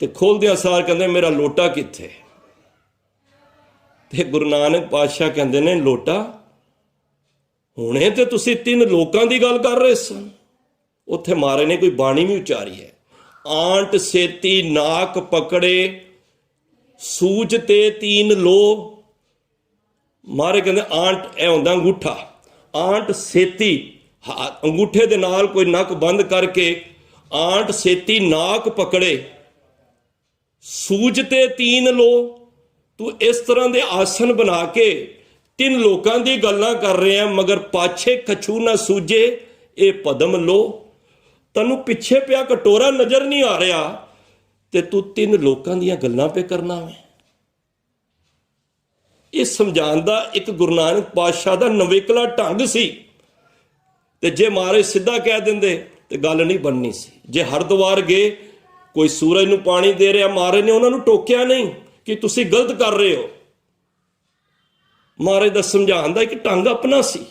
ਤੇ ਖੋਲਦਿਆਂ ਸਾਰ ਕਹਿੰਦੇ ਮੇਰਾ ਲੋਟਾ ਕਿੱਥੇ? ਤੇ ਗੁਰੂ ਨਾਨਕ ਪਾਤਸ਼ਾਹ ਕਹਿੰਦੇ ਨੇ ਲੋਟਾ ਹੁਣੇ ਤੇ ਤੁਸੀਂ ਤਿੰਨ ਲੋਕਾਂ ਦੀ ਗੱਲ ਕਰ ਰਹੇ ਸਨ। ਉੱਥੇ ਮਹਾਰਾਜ ਨੇ ਕੋਈ ਬਾਣੀ ਵੀ ਉਚਾਰੀ ਹੈ, ਆਂਟ ਸੇਤੀ ਨਾਕ ਪਕੜੇ ਸੂਝ ਤੇ ਤੀਨ ਲੋ। ਮਹਾਰਾਜ ਕਹਿੰਦੇ ਆਂਟ ਇਹ ਹੁੰਦਾ ਅੰਗੂਠਾ, ਆਂਟ ਸੇਤੀ ਅੰਗੂਠੇ ਦੇ ਨਾਲ ਕੋਈ ਨੱਕ ਬੰਦ ਕਰਕੇ, ਆਂਟ ਸੇਤੀ ਨਾਕ ਪਕੜੇ ਸੂਝ ਤੇ ਤੀਨ ਲੋ। ਤੂੰ ਇਸ ਤਰ੍ਹਾਂ ਦੇ ਆਸਨ ਬਣਾ ਕੇ ਤਿੰਨ ਲੋਕਾਂ ਦੀ ਗੱਲਾਂ ਕਰ ਰਹੇ ਆ, ਮਗਰ ਪਾਛੇ ਕਛੂ ਨਾ ਸੂਝੇ ਇਹ ਪਦਮ ਲੋ। ਤੈਨੂੰ ਪਿੱਛੇ ਪਿਆ ਕਟੋਰਾ ਨਜ਼ਰ ਨਹੀਂ ਆ ਰਿਹਾ ਤੇ ਤੂੰ ਤਿੰਨ ਲੋਕਾਂ ਦੀਆਂ ਗੱਲਾਂ ਪੇ ਕਰਨਾ ਵੇ। ਇਹ ਸਮਝਾਉਣ ਦਾ ਇੱਕ ਗੁਰੂ ਨਾਨਕ ਪਾਤਸ਼ਾਹ ਦਾ ਨਵੇਕਲਾ ਢੰਗ ਸੀ। ਤੇ ਜੇ ਮਹਾਰਾਜ ਸਿੱਧਾ ਕਹਿ ਦਿੰਦੇ ਤੇ ਗੱਲ ਨਹੀਂ ਬਣਨੀ ਸੀ। ਜੇ ਹਰਿਦੁਆਰ ਗਏ, ਕੋਈ ਸੂਰਜ ਨੂੰ ਪਾਣੀ ਦੇ ਰਿਹਾ, ਮਹਾਰਾਜ ਨੇ ਉਹਨਾਂ ਨੂੰ ਟੋਕਿਆ ਨਹੀਂ ਕਿ ਤੁਸੀਂ ਗਲਤ ਕਰ ਰਹੇ ਹੋ। ਮਹਾਰਾਜ ਦਾ ਸਮਝਾਉਣ ਦਾ ਇੱਕ ਢੰਗ ਆਪਣਾ ਸੀ।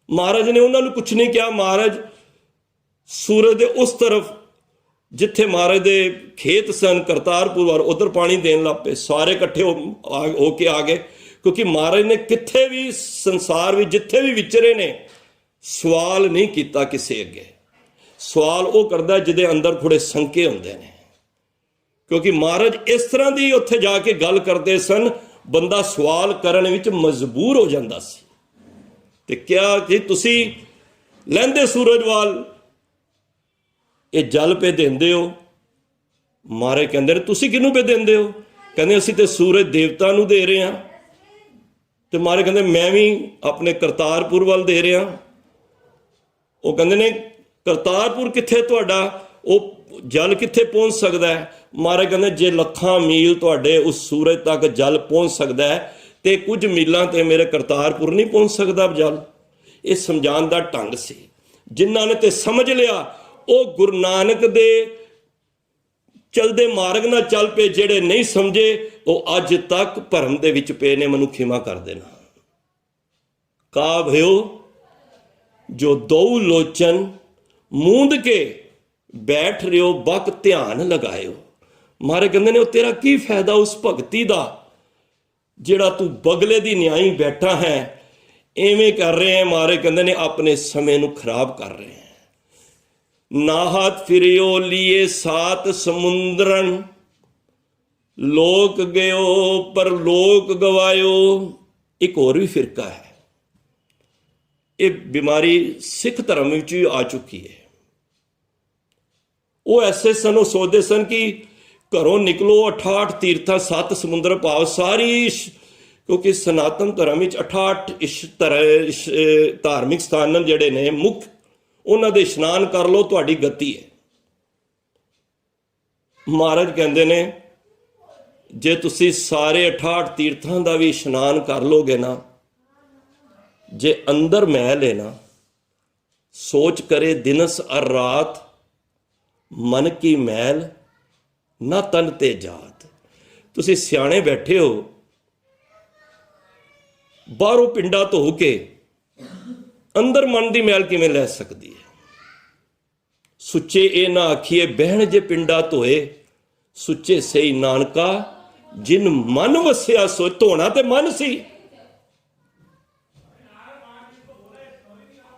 ਮਹਾਰਾਜ ਨੇ ਉਹਨਾਂ ਨੂੰ ਕੁਛ ਨਹੀਂ ਕਿਹਾ। ਮਹਾਰਾਜ ਸੂਰਜ ਦੇ ਉਸ ਤਰਫ ਜਿੱਥੇ ਮਹਾਰਾਜ ਦੇ ਖੇਤ ਸਨ ਕਰਤਾਰਪੁਰ ਵੱਲ, ਉਧਰ ਪਾਣੀ ਦੇਣ ਲੱਗ ਪਏ। ਸਾਰੇ ਇਕੱਠੇ ਹੋ ਕੇ ਆ ਗਏ, ਕਿਉਂਕਿ ਮਹਾਰਾਜ ਨੇ ਕਿੱਥੇ ਵੀ ਸੰਸਾਰ ਵਿੱਚ ਜਿੱਥੇ ਵੀ ਵਿਚਰੇ ਨੇ ਸਵਾਲ ਨਹੀਂ ਕੀਤਾ ਕਿਸੇ ਅੱਗੇ। ਸਵਾਲ ਉਹ ਕਰਦਾ ਜਿਹਦੇ ਅੰਦਰ ਥੋੜੇ ਸੰਕੇ ਹੁੰਦੇ ਨੇ, ਕਿਉਂਕਿ ਮਹਾਰਾਜ ਇਸ ਤਰ੍ਹਾਂ ਦੀ ਉੱਥੇ ਜਾ ਕੇ ਗੱਲ ਕਰਦੇ ਸਨ, ਬੰਦਾ ਸਵਾਲ ਕਰਨ ਵਿੱਚ ਮਜਬੂਰ ਹੋ ਜਾਂਦਾ ਸੀ। ਤੇ ਕਿਹਾ ਕਿ ਤੁਸੀਂ ਲਹਿੰਦੇ ਸੂਰਜ ਵੱਲ ਇਹ ਜਲ ਪੇ ਦਿੰਦੇ ਹੋ। ਮਹਾਰਾਜ ਕਹਿੰਦੇ ਨੇ ਤੁਸੀਂ ਕਿਹਨੂੰ ਪੇ ਦਿੰਦੇ ਹੋ? ਕਹਿੰਦੇ ਅਸੀਂ ਤੇ ਸੂਰਜ ਦੇਵਤਾ ਨੂੰ ਦੇ ਰਹੇ ਹਾਂ। ਤੇ ਮਹਾਰਾਜ ਕਹਿੰਦੇ ਮੈਂ ਵੀ ਆਪਣੇ ਕਰਤਾਰਪੁਰ ਵੱਲ ਦੇ ਰਿਹਾ। ਉਹ ਕਹਿੰਦੇ ਨੇ ਕਰਤਾਰਪੁਰ ਕਿੱਥੇ ਤੁਹਾਡਾ? ਉਹ ਜਲ ਕਿੱਥੇ ਪਹੁੰਚ ਸਕਦਾ ਹੈ? ਮਹਾਰਾਜ ਕਹਿੰਦੇ ਜੇ ਲੱਖਾਂ ਮੀਲ ਤੁਹਾਡੇ ਉਸ ਸੂਰਜ ਤੱਕ ਜਲ ਪਹੁੰਚ ਸਕਦਾ ਹੈ ਤੇ ਕੁਝ ਮੀਲਾਂ ਤੇ ਮੇਰੇ ਕਰਤਾਰਪੁਰ ਨਹੀਂ ਪਹੁੰਚ ਸਕਦਾ ਜਲ। ਇਹ ਸਮਝਾਉਣ ਦਾ ਢੰਗ ਸੀ। ਜਿਨ੍ਹਾਂ ਨੇ ਤੇ ਸਮਝ ਲਿਆ ਉਹ ਗੁਰੂ ਨਾਨਕ ਦੇ ਚਲਦੇ ਮਾਰਗ ਨਾਲ ਚੱਲ ਪਏ। ਜਿਹੜੇ ਨਹੀਂ ਸਮਝੇ ਉਹ ਅੱਜ ਤੱਕ ਭਰਮ ਦੇ ਵਿੱਚ ਪਏ ਨੇ। ਮੈਨੂੰ ਖਿਮਾ ਕਰ ਦੇਣਾ। ਕਾ ਭਇਓ ਜੋ ਦੋ ਲੋਚਨ ਮੂੰਦ ਕੇ ਬੈਠ ਰਿਓ ਬਕ ਧਿਆਨ ਲਗਾਇਓ। ਮਹਾਰਾਜ ਕਹਿੰਦੇ ਨੇ ਉਹ ਤੇਰਾ ਕੀ ਫਾਇਦਾ ਉਸ ਭਗਤੀ ਦਾ ਜਿਹੜਾ ਤੂੰ ਬਗਲੇ ਦੀ ਨਿਆਈ ਬੈਠਾ ਹੈ, ਐਵੇਂ ਕਰ ਰਹੇ ਹੈ। ਮਹਾਰਾਜ ਕਹਿੰਦੇ ਨੇ ਆਪਣੇ ਸਮੇਂ ਨੂੰ ਖਰਾਬ ਕਰ ਰਹੇ ਹੈ। ਨਾਹਤ ਫਿਰਿਓ ਲੀਏ ਸਾਤ ਸਮੁੰਦਰਨ ਲੋਕ ਗਇਓ ਪਰ ਲੋਕ ਗਵਾਇਓ। ਇੱਕ ਹੋਰ ਵੀ ਫਿਰਕਾ ਹੈ। ਇਹ ਬਿਮਾਰੀ ਸਿੱਖ ਧਰਮ ਵਿੱਚ ਵੀ ਆ ਚੁੱਕੀ ਹੈ। ਉਹ ਐਸੇ ਸਨ, ਉਹ ਸੋਚਦੇ ਸਨ ਕਿ ਘਰੋਂ ਨਿਕਲੋ 68 ਤੀਰਥਾਂ 7 ਸਮੁੰਦਰ ਭਾਵ ਸਾਰੀ, ਕਿਉਂਕਿ ਸਨਾਤਨ ਧਰਮ ਵਿੱਚ 68 ਧਾਰਮਿਕ ਸਥਾਨ ਜਿਹੜੇ ਨੇ ਮੁੱਖ, ਉਹਨਾਂ ਦੇ ਇਸ਼ਨਾਨ ਕਰ ਲਓ ਤੁਹਾਡੀ ਗਤੀ ਹੈ। ਮਹਾਰਾਜ ਕਹਿੰਦੇ ਨੇ ਜੇ ਤੁਸੀਂ ਸਾਰੇ 68 ਤੀਰਥਾਂ ਦਾ ਵੀ ਇਸ਼ਨਾਨ ਕਰ ਲੋਗੇ ਨਾ, ਜੇ ਅੰਦਰ ਮੈਲ ਹੈ ਨਾ, ਸੋਚ ਕਰੇ ਦਿਨਸ ਅਰ ਰਾਤ ਮਨ ਕੀ ਮੈਲ ਨਾ ਤਨ ਤੇ ਜਾਤ। ਤੁਸੀਂ ਸਿਆਣੇ ਬੈਠੇ ਹੋ, ਬਾਹਰੋਂ ਪਿੰਡਾ ਧੋ ਕੇ ਅੰਦਰ ਮਨ ਦੀ ਮੈਲ ਕਿਵੇਂ ਲੈ ਸਕਦੀ ਹੈ? ਸੁੱਚੇ ਇਹ ਨਾ ਆਖੀਏ ਬਹਿਣ ਜੇ ਪਿੰਡਾ ਧੋਏ, ਸੁੱਚੇ ਸਹੀ ਨਾਨਕਾ ਜਿਨ ਮਨ ਵਸਿਆ ਸੋ। ਧੋਣਾ ਤੇ ਮਨ ਸੀ।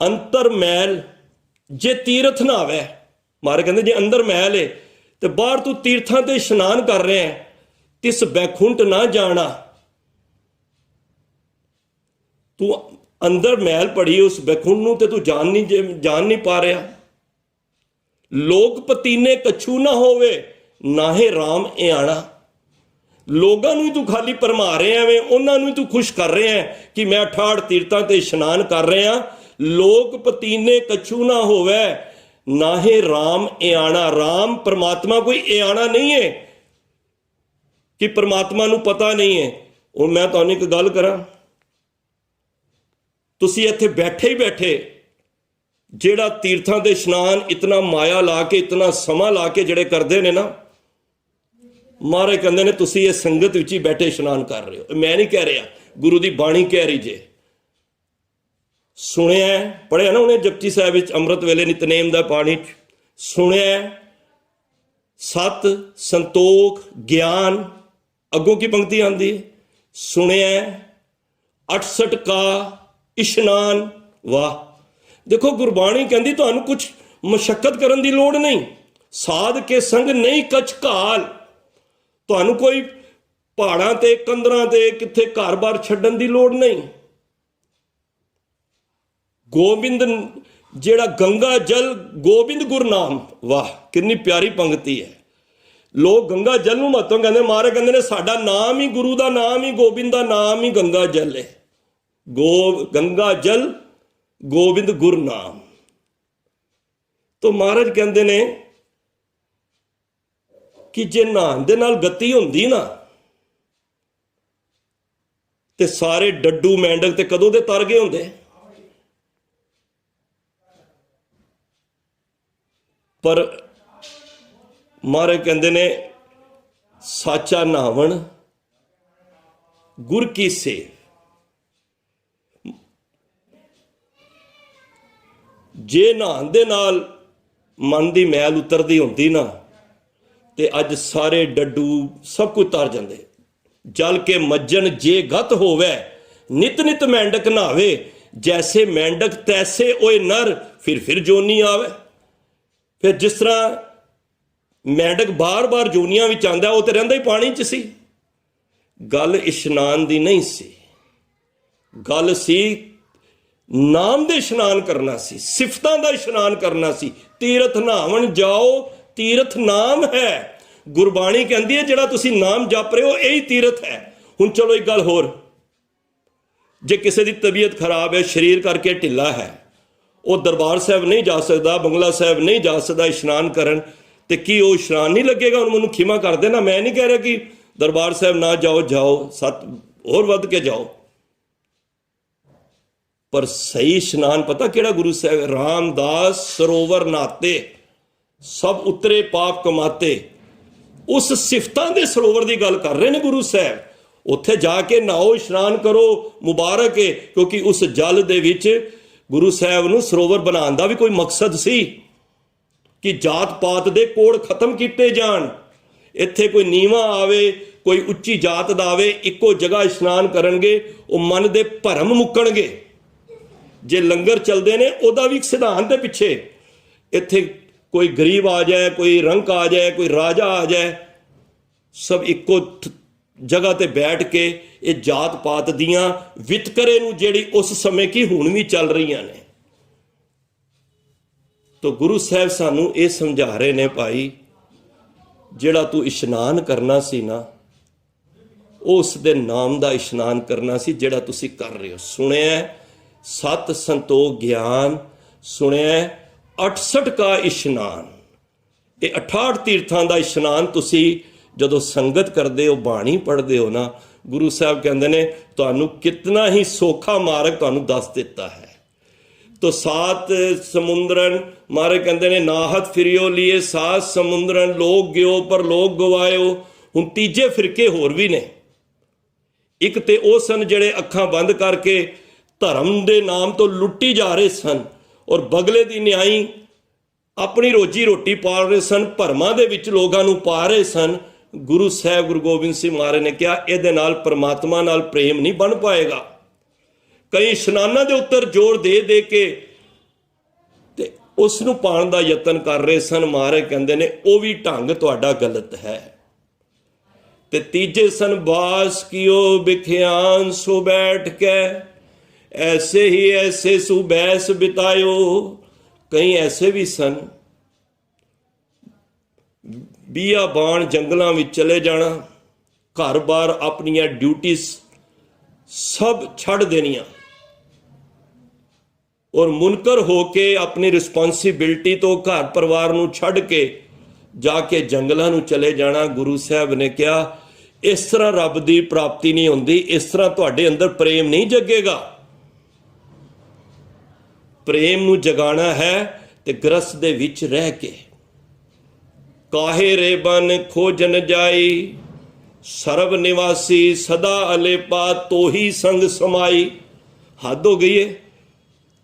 ਅੰਤਰ ਮੈਲ ਜੇ ਤੀਰਥ ਨਾ ਆਵੇ, ਮਾਰੇ ਕਹਿੰਦੇ ਜੇ ਅੰਦਰ ਮੈਲ ਏ ਤੇ ਬਾਹਰ ਤੂੰ ਤੀਰਥਾਂ ਤੇ ਇਸ਼ਨਾਨ ਕਰ ਰਿਹਾ ਹੈ, ਤਿਸ ਬੈਕੁੰਠ ਨਾ ਜਾਣਾ। ਤੂੰ ਅੰਦਰ ਮੈਲ ਪੜੀ ਉਸ ਬੈਕੁੰਠ ਨੂੰ ਤੇ ਤੂੰ ਜਾਣ ਨਹੀਂ ਪਾ ਰਿਹਾ। ਲੋਕ ਪਤੀਨੇ ਕਛੂ ਨਾ ਹੋਵੇ, ਨਾਹੇ ਰਾਮ ਇਆਣਾ। ਲੋਕਾਂ ਨੂੰ ਹੀ ਤੂੰ ਖਾਲੀ ਭਰਮਾ ਰਿਹਾ ਐਵੇਂ, ਉਹਨਾਂ ਨੂੰ ਹੀ ਤੂੰ ਖੁਸ਼ ਕਰ ਰਿਹਾ ਹੈ ਕਿ ਮੈਂ 68 ਤੀਰਥਾਂ ਤੇ ਇਸ਼ਨਾਨ ਕਰ ਰਿਹਾ। ਲੋਕ ਪਤੀਨੇ ਕਛੂ ਨਾ ਹੋਵੇ, ਨਾਹੇ ਰਾਮ ਇਆਣਾ। ਰਾਮ ਪਰਮਾਤਮਾ ਕੋਈ ਇਆਣਾ ਨਹੀਂ ਹੈ ਕਿ ਪਰਮਾਤਮਾ ਨੂੰ ਪਤਾ ਨਹੀਂ ਹੈ। ਹੁਣ ਮੈਂ ਤੁਹਾਨੂੰ ਇੱਕ ਗੱਲ ਕਰਾਂ, ਤੁਸੀਂ ਇੱਥੇ ਬੈਠੇ ਹੀ ਬੈਠੇ ਜਿਹੜਾ ਤੀਰਥਾਂ ਦੇ ਇਸ਼ਨਾਨ ਇਤਨਾ ਮਾਇਆ ਲਾ ਕੇ, ਇਤਨਾ ਸਮਾਂ ਲਾ ਕੇ ਜਿਹੜੇ ਕਰਦੇ ਨੇ ਨਾ, ਮਹਾਰਾਜ ਕਹਿੰਦੇ ਨੇ ਤੁਸੀਂ ਇਹ ਸੰਗਤ ਵਿੱਚ ਹੀ ਬੈਠੇ ਇਸ਼ਨਾਨ ਕਰ ਰਹੇ ਹੋ। ਮੈਂ ਨਹੀਂ ਕਹਿ ਰਿਹਾ, ਗੁਰੂ ਦੀ ਬਾਣੀ ਕਹਿ ਰਹੀ ਜੇ। ਸੁਣਿਆ, ਪੜ੍ਹਿਆ ਨਾ ਉਹਨੇ ਜਪਜੀ ਸਾਹਿਬ ਵਿੱਚ ਅੰਮ੍ਰਿਤ ਵੇਲੇ ਨਿਤਨੇਮ ਦਾ ਪਾਣੀ ਚ ਸੁਣਿਆ, ਸਤ ਸੰਤੋਖ ਗਿਆਨ। ਅੱਗੋਂ ਕੀ ਪੰਕਤੀ ਆਉਂਦੀ ਹੈ? ਸੁਣਿਆ 68 ਕਾ ਇਸ਼ਨਾਨ। ਵਾਹ! ਦੇਖੋ ਗੁਰਬਾਣੀ ਕਹਿੰਦੀ ਤੁਹਾਨੂੰ ਕੁਝ ਮਸ਼ੱਕਤ ਕਰਨ ਦੀ ਲੋੜ ਨਹੀਂ। ਸਾਧ ਕੇ ਸੰਗ ਨਹੀਂ ਕਛ ਘਾਲ। ਤੁਹਾਨੂੰ ਕੋਈ ਪਹਾੜਾਂ ਤੇ ਕੰਦਰਾਂ ਤੇ ਕਿੱਥੇ ਘਰ-ਬਾਰ ਛੱਡਣ ਦੀ ਲੋੜ ਨਹੀਂ। ਗੋਬਿੰਦ ਜਿਹੜਾ ਗੰਗਾ ਜਲ, ਗੋਬਿੰਦ ਗੁਰਨਾਮ। ਵਾਹ ਕਿੰਨੀ ਪਿਆਰੀ ਪੰਕਤੀ ਹੈ। ਲੋਕ ਗੰਗਾ ਜਲ ਨੂੰ ਮਹੱਤਵ ਕਹਿੰਦੇ, ਮਹਾਰਾਜ ਕਹਿੰਦੇ ਨੇ ਸਾਡਾ ਨਾਮ ਹੀ, ਗੁਰੂ ਦਾ ਨਾਮ ਹੀ, ਗੋਬਿੰਦ ਦਾ ਨਾਮ ਹੀ ਗੰਗਾ ਜਲ ਹੈ। ਗੰਗਾ ਜਲ ਗੋਬਿੰਦ ਗੁਰਨਾਮ। ਤਾਂ ਮਹਾਰਾਜ ਕਹਿੰਦੇ ਨੇ ਕਿ ਜੇ ਨਹਾਉਣ ਦੇ ਨਾਲ ਗਤੀ ਹੁੰਦੀ ਨਾ ਤੇ ਸਾਰੇ ਡੱਡੂ ਮੈਂਡਕ ਤੇ ਕਦੋਂ ਦੇ ਤਰ ਗਏ ਹੁੰਦੇ। ਪਰ ਮਹਾਰਾਜ ਕਹਿੰਦੇ ਨੇ ਸਾਚਾ ਨਹਾਵਣ ਗੁਰ ਕੀ ਸੇਵ। ਜੇ ਨਹਾਉਣ ਦੇ ਨਾਲ ਮਨ ਦੀ ਮੈਲ ਉਤਰਦੀ ਹੁੰਦੀ ਨਾ ਤੇ ਅੱਜ ਸਾਰੇ ਡੱਡੂ ਸਭ ਕੁਝ ਤਰ ਜਾਂਦੇ। ਜਲ ਕੇ ਮੱਜਣ ਜੇ ਗਤ ਹੋਵੇ, ਨਿਤ ਨਿਤ ਮੈਂਡਕ ਨਹਾਵੇ, ਜੈਸੇ ਮੈਂਡਕ ਤੈਸੇ ਓਏ ਨਰ, ਫਿਰ ਜੋਨੀ ਆਵੇ। ਫਿਰ ਜਿਸ ਤਰ੍ਹਾਂ ਮੈਂਡਕ ਬਾਰ-ਬਾਰ ਜੋਨੀਆਂ ਵਿੱਚ ਆਉਂਦਾ, ਉਹ ਤੇ ਰਹਿੰਦਾ ਹੀ ਪਾਣੀ 'ਚ ਸੀ। ਗੱਲ ਇਸ਼ਨਾਨ ਦੀ ਨਹੀਂ ਸੀ, ਗੱਲ ਸੀ ਨਾਮ ਦੇ ਇਸ਼ਨਾਨ ਕਰਨਾ ਸੀ, ਸਿਫਤਾਂ ਦਾ ਇਸ਼ਨਾਨ ਕਰਨਾ ਸੀ। ਤੀਰਥ ਨਹਾਵਣ ਜਾਓ, ਤੀਰਥ ਨਾਮ ਹੈ। ਗੁਰਬਾਣੀ ਕਹਿੰਦੀ ਹੈ ਜਿਹੜਾ ਤੁਸੀਂ ਨਾਮ ਜਪ ਰਹੇ ਹੋ ਇਹੀ ਤੀਰਥ ਹੈ। ਹੁਣ ਚਲੋ ਇੱਕ ਗੱਲ ਹੋਰ, ਜੇ ਕਿਸੇ ਦੀ ਤਬੀਅਤ ਖਰਾਬ ਹੈ, ਸਰੀਰ ਕਰਕੇ ਢਿੱਲਾ ਹੈ, ਉਹ ਦਰਬਾਰ ਸਾਹਿਬ ਨਹੀਂ ਜਾ ਸਕਦਾ, ਬੰਗਲਾ ਸਾਹਿਬ ਨਹੀਂ ਜਾ ਸਕਦਾ ਇਸ਼ਨਾਨ ਕਰਨ, ਤੇ ਕੀ ਉਹ ਇਸ਼ਨਾਨ ਨਹੀਂ ਲੱਗੇਗਾ? ਉਹਨੂੰ ਮੈਨੂੰ ਖਿਮਾ ਕਰ ਦੇਣਾ। ਮੈਂ ਨਹੀਂ ਕਹਿ ਰਿਹਾ ਕਿ ਦਰਬਾਰ ਸਾਹਿਬ ਨਾ ਜਾਓ, ਜਾਓ, 7 ਹੋਰ ਵੱਧ ਕੇ ਜਾਓ, ਪਰ ਸਹੀ ਇਸ਼ਨਾਨ ਪਤਾ ਕਿਹੜਾ? ਗੁਰੂ ਸਾਹਿਬ ਰਾਮਦਾਸ ਸਰੋਵਰ ਨਾਤੇ ਸਭ ਉਤਰੇ ਪਾਪ ਕਮਾਤੇ। ਉਸ ਸਿਫਤਾਂ ਦੇ ਸਰੋਵਰ ਦੀ ਗੱਲ ਕਰ ਰਹੇ ਨੇ ਗੁਰੂ ਸਾਹਿਬ। ਉੱਥੇ ਜਾ ਕੇ ਨਹਾਓ, ਇਸ਼ਨਾਨ ਕਰੋ, ਮੁਬਾਰਕ ਹੈ, ਕਿਉਂਕਿ ਉਸ ਜਲ ਦੇ ਵਿੱਚ ਗੁਰੂ ਸਾਹਿਬ ਨੂੰ ਸਰੋਵਰ ਬਣਾਉਣ ਦਾ ਵੀ ਕੋਈ ਮਕਸਦ ਸੀ ਕਿ ਜਾਤ ਪਾਤ ਦੇ ਕੋੜ ਖਤਮ ਕੀਤੇ ਜਾਣ। ਇੱਥੇ ਕੋਈ ਨੀਵਾਂ ਆਵੇ, ਕੋਈ ਉੱਚੀ ਜਾਤ ਦਾ ਆਵੇ, ਇੱਕੋ ਜਗ੍ਹਾ ਇਸ਼ਨਾਨ ਕਰਨਗੇ, ਉਹ ਮਨ ਦੇ ਭਰਮ ਮੁੱਕਣਗੇ। ਜੇ ਲੰਗਰ ਚੱਲਦੇ ਨੇ ਉਹਦਾ ਵੀ ਇੱਕ ਸਿਧਾਂਤ ਦੇ ਪਿੱਛੇ, ਇੱਥੇ ਕੋਈ ਗਰੀਬ ਆ ਜਾਏ, ਕੋਈ ਰੰਕ ਆ ਜਾਏ, ਕੋਈ ਰਾਜਾ ਆ ਜਾਏ, ਸਭ ਇੱਕੋ ਜਗ੍ਹਾ ਤੇ ਬੈਠ ਕੇ ਇਹ ਜਾਤ ਪਾਤ ਦੀਆਂ ਵਿਤਕਰੇ ਨੂੰ, ਜਿਹੜੀ ਉਸ ਸਮੇਂ ਕੀ ਹੁਣ ਵੀ ਚੱਲ ਰਹੀਆਂ ਨੇ। ਤਾਂ ਗੁਰੂ ਸਾਹਿਬ ਸਾਨੂੰ ਇਹ ਸਮਝਾ ਰਹੇ ਨੇ, ਭਾਈ ਜਿਹੜਾ ਤੂੰ ਇਸ਼ਨਾਨ ਕਰਨਾ ਸੀ ਨਾ, ਉਸ ਦੇ ਨਾਮ ਦਾ ਇਸ਼ਨਾਨ ਕਰਨਾ ਸੀ ਜਿਹੜਾ ਤੁਸੀਂ ਕਰ ਰਹੇ ਹੋ। ਸੁਣਿਆ ਸਤ ਸੰਤੋਖ ਗਿਆਨ, ਸੁਣਿਆ 68 ਕਾ ਇਸ਼ਨਾਨ। ਇਹ 68 ਤੀਰਥਾਂ ਦਾ ਇਸ਼ਨਾਨ ਤੁਸੀਂ ਜਦੋਂ ਸੰਗਤ ਕਰਦੇ ਹੋ, ਬਾਣੀ ਪੜ੍ਹਦੇ ਹੋ ਨਾ, ਗੁਰੂ ਸਾਹਿਬ ਕਹਿੰਦੇ ਨੇ ਤੁਹਾਨੂੰ ਕਿਤਨਾ ਹੀ ਸੌਖਾ ਮਾਰਗ ਤੁਹਾਨੂੰ ਦੱਸ ਦਿੱਤਾ ਹੈ। ਤੋ 7 ਸਮੁੰਦਰਨ, ਮਾਰੇ ਕਹਿੰਦੇ ਨੇ ਨਾਹਤ ਫਿਰਿਓ ਲੀਏ 7 ਸਮੁੰਦਰਨ, ਲੋਕ ਗਿਓ ਪਰ ਲੋਕ ਗਵਾਇਓ। ਹੁਣ ਤੀਜੇ ਫਿਰਕੇ ਹੋਰ ਵੀ ਨੇ। ਇੱਕ ਤੇ ਉਹ ਸਨ ਜਿਹੜੇ ਅੱਖਾਂ ਬੰਦ ਕਰਕੇ ਧਰਮ ਦੇ ਨਾਮ ਤੋਂ ਲੁੱਟੀ ਜਾ ਰਹੇ ਸਨ ਔਰ ਬਗਲੇ ਦੀ ਨਿਆਈ ਆਪਣੀ ਰੋਜੀ ਰੋਟੀ ਪਾਲ ਰਹੇ ਸਨ, ਭਰਮਾਂ ਦੇ ਵਿੱਚ ਲੋਕਾਂ ਨੂੰ ਪਾ ਰਹੇ ਸਨ। ਗੁਰੂ ਸਾਹਿਬ ਗੁਰੂ ਗੋਬਿੰਦ ਸਿੰਘ ਮਹਾਰਾਜ ਨੇ ਕਿਹਾ ਇਹਦੇ ਨਾਲ ਪਰਮਾਤਮਾ ਨਾਲ ਪ੍ਰੇਮ ਨਹੀਂ ਬਣ ਪਾਏਗਾ। ਕਈ ਇਸ਼ਨਾਨਾਂ ਦੇ ਉੱਤੇ ਜ਼ੋਰ ਦੇ ਦੇ ਕੇ ਤੇ ਉਸ ਨੂੰ ਪਾਉਣ ਦਾ ਯਤਨ ਕਰ ਰਹੇ ਸਨ। ਮਹਾਰਾਜ ਕਹਿੰਦੇ ਨੇ ਉਹ ਵੀ ਢੰਗ ਤੁਹਾਡਾ ਗਲਤ ਹੈ। ਤੇ ਤੀਜੇ ਸਨ ਬਾਸ ਕੀਓ ਬਿਖਿਆਨ ਸੋ ਬੈਠ ਕੇ ਐਸੇ ਹੀ ਐਸੇ ਸੁਬੈਸ ਬਿਤਾਇਓ। ਕਈ ਐਸੇ ਵੀ ਸਨ ਬਿਆਬਾਨ ਜੰਗਲਾਂ ਵਿੱਚ ਚਲੇ ਜਾਣਾ, ਘਰ-ਬਾਰ ਆਪਣੀਆਂ ਡਿਊਟੀਆਂ ਸਭ ਛੱਡ ਦੇਣੀਆਂ ਔਰ ਮੁਨਕਰ ਹੋ ਕੇ ਆਪਣੀ ਰਿਸਪੌਂਸਿਬਿਲਟੀ ਤੋਂ ਘਰ ਪਰਿਵਾਰ ਨੂੰ ਛੱਡ ਕੇ ਜਾ ਕੇ ਜੰਗਲਾਂ ਨੂੰ ਚਲੇ ਜਾਣਾ। ਗੁਰੂ ਸਾਹਿਬ ਨੇ ਕਿਹਾ ਇਸ ਤਰ੍ਹਾਂ ਰੱਬ ਦੀ ਪ੍ਰਾਪਤੀ ਨਹੀਂ ਹੁੰਦੀ, ਇਸ ਤਰ੍ਹਾਂ ਤੁਹਾਡੇ ਅੰਦਰ ਪ੍ਰੇਮ ਨਹੀਂ ਜਗੇਗਾ। ਪ੍ਰੇਮ ਨੂੰ ਜਗਾਣਾ ਹੈ ਤੇ ਗ੍ਰਸਥ ਦੇ ਵਿੱਚ ਰਹਿ ਕੇ। ਕਾਹੇ ਰੇ ਬਨ ਖੋਜਨ ਜਾਈ ਸਰਬ ਨਿਵਾਸੀ ਸਦਾ ਅਲੇਪਾ ਤੋਹੀ ਸੰਗ ਸਮਾਈ। ਹੱਦ ਹੋ ਗਈ ਏ।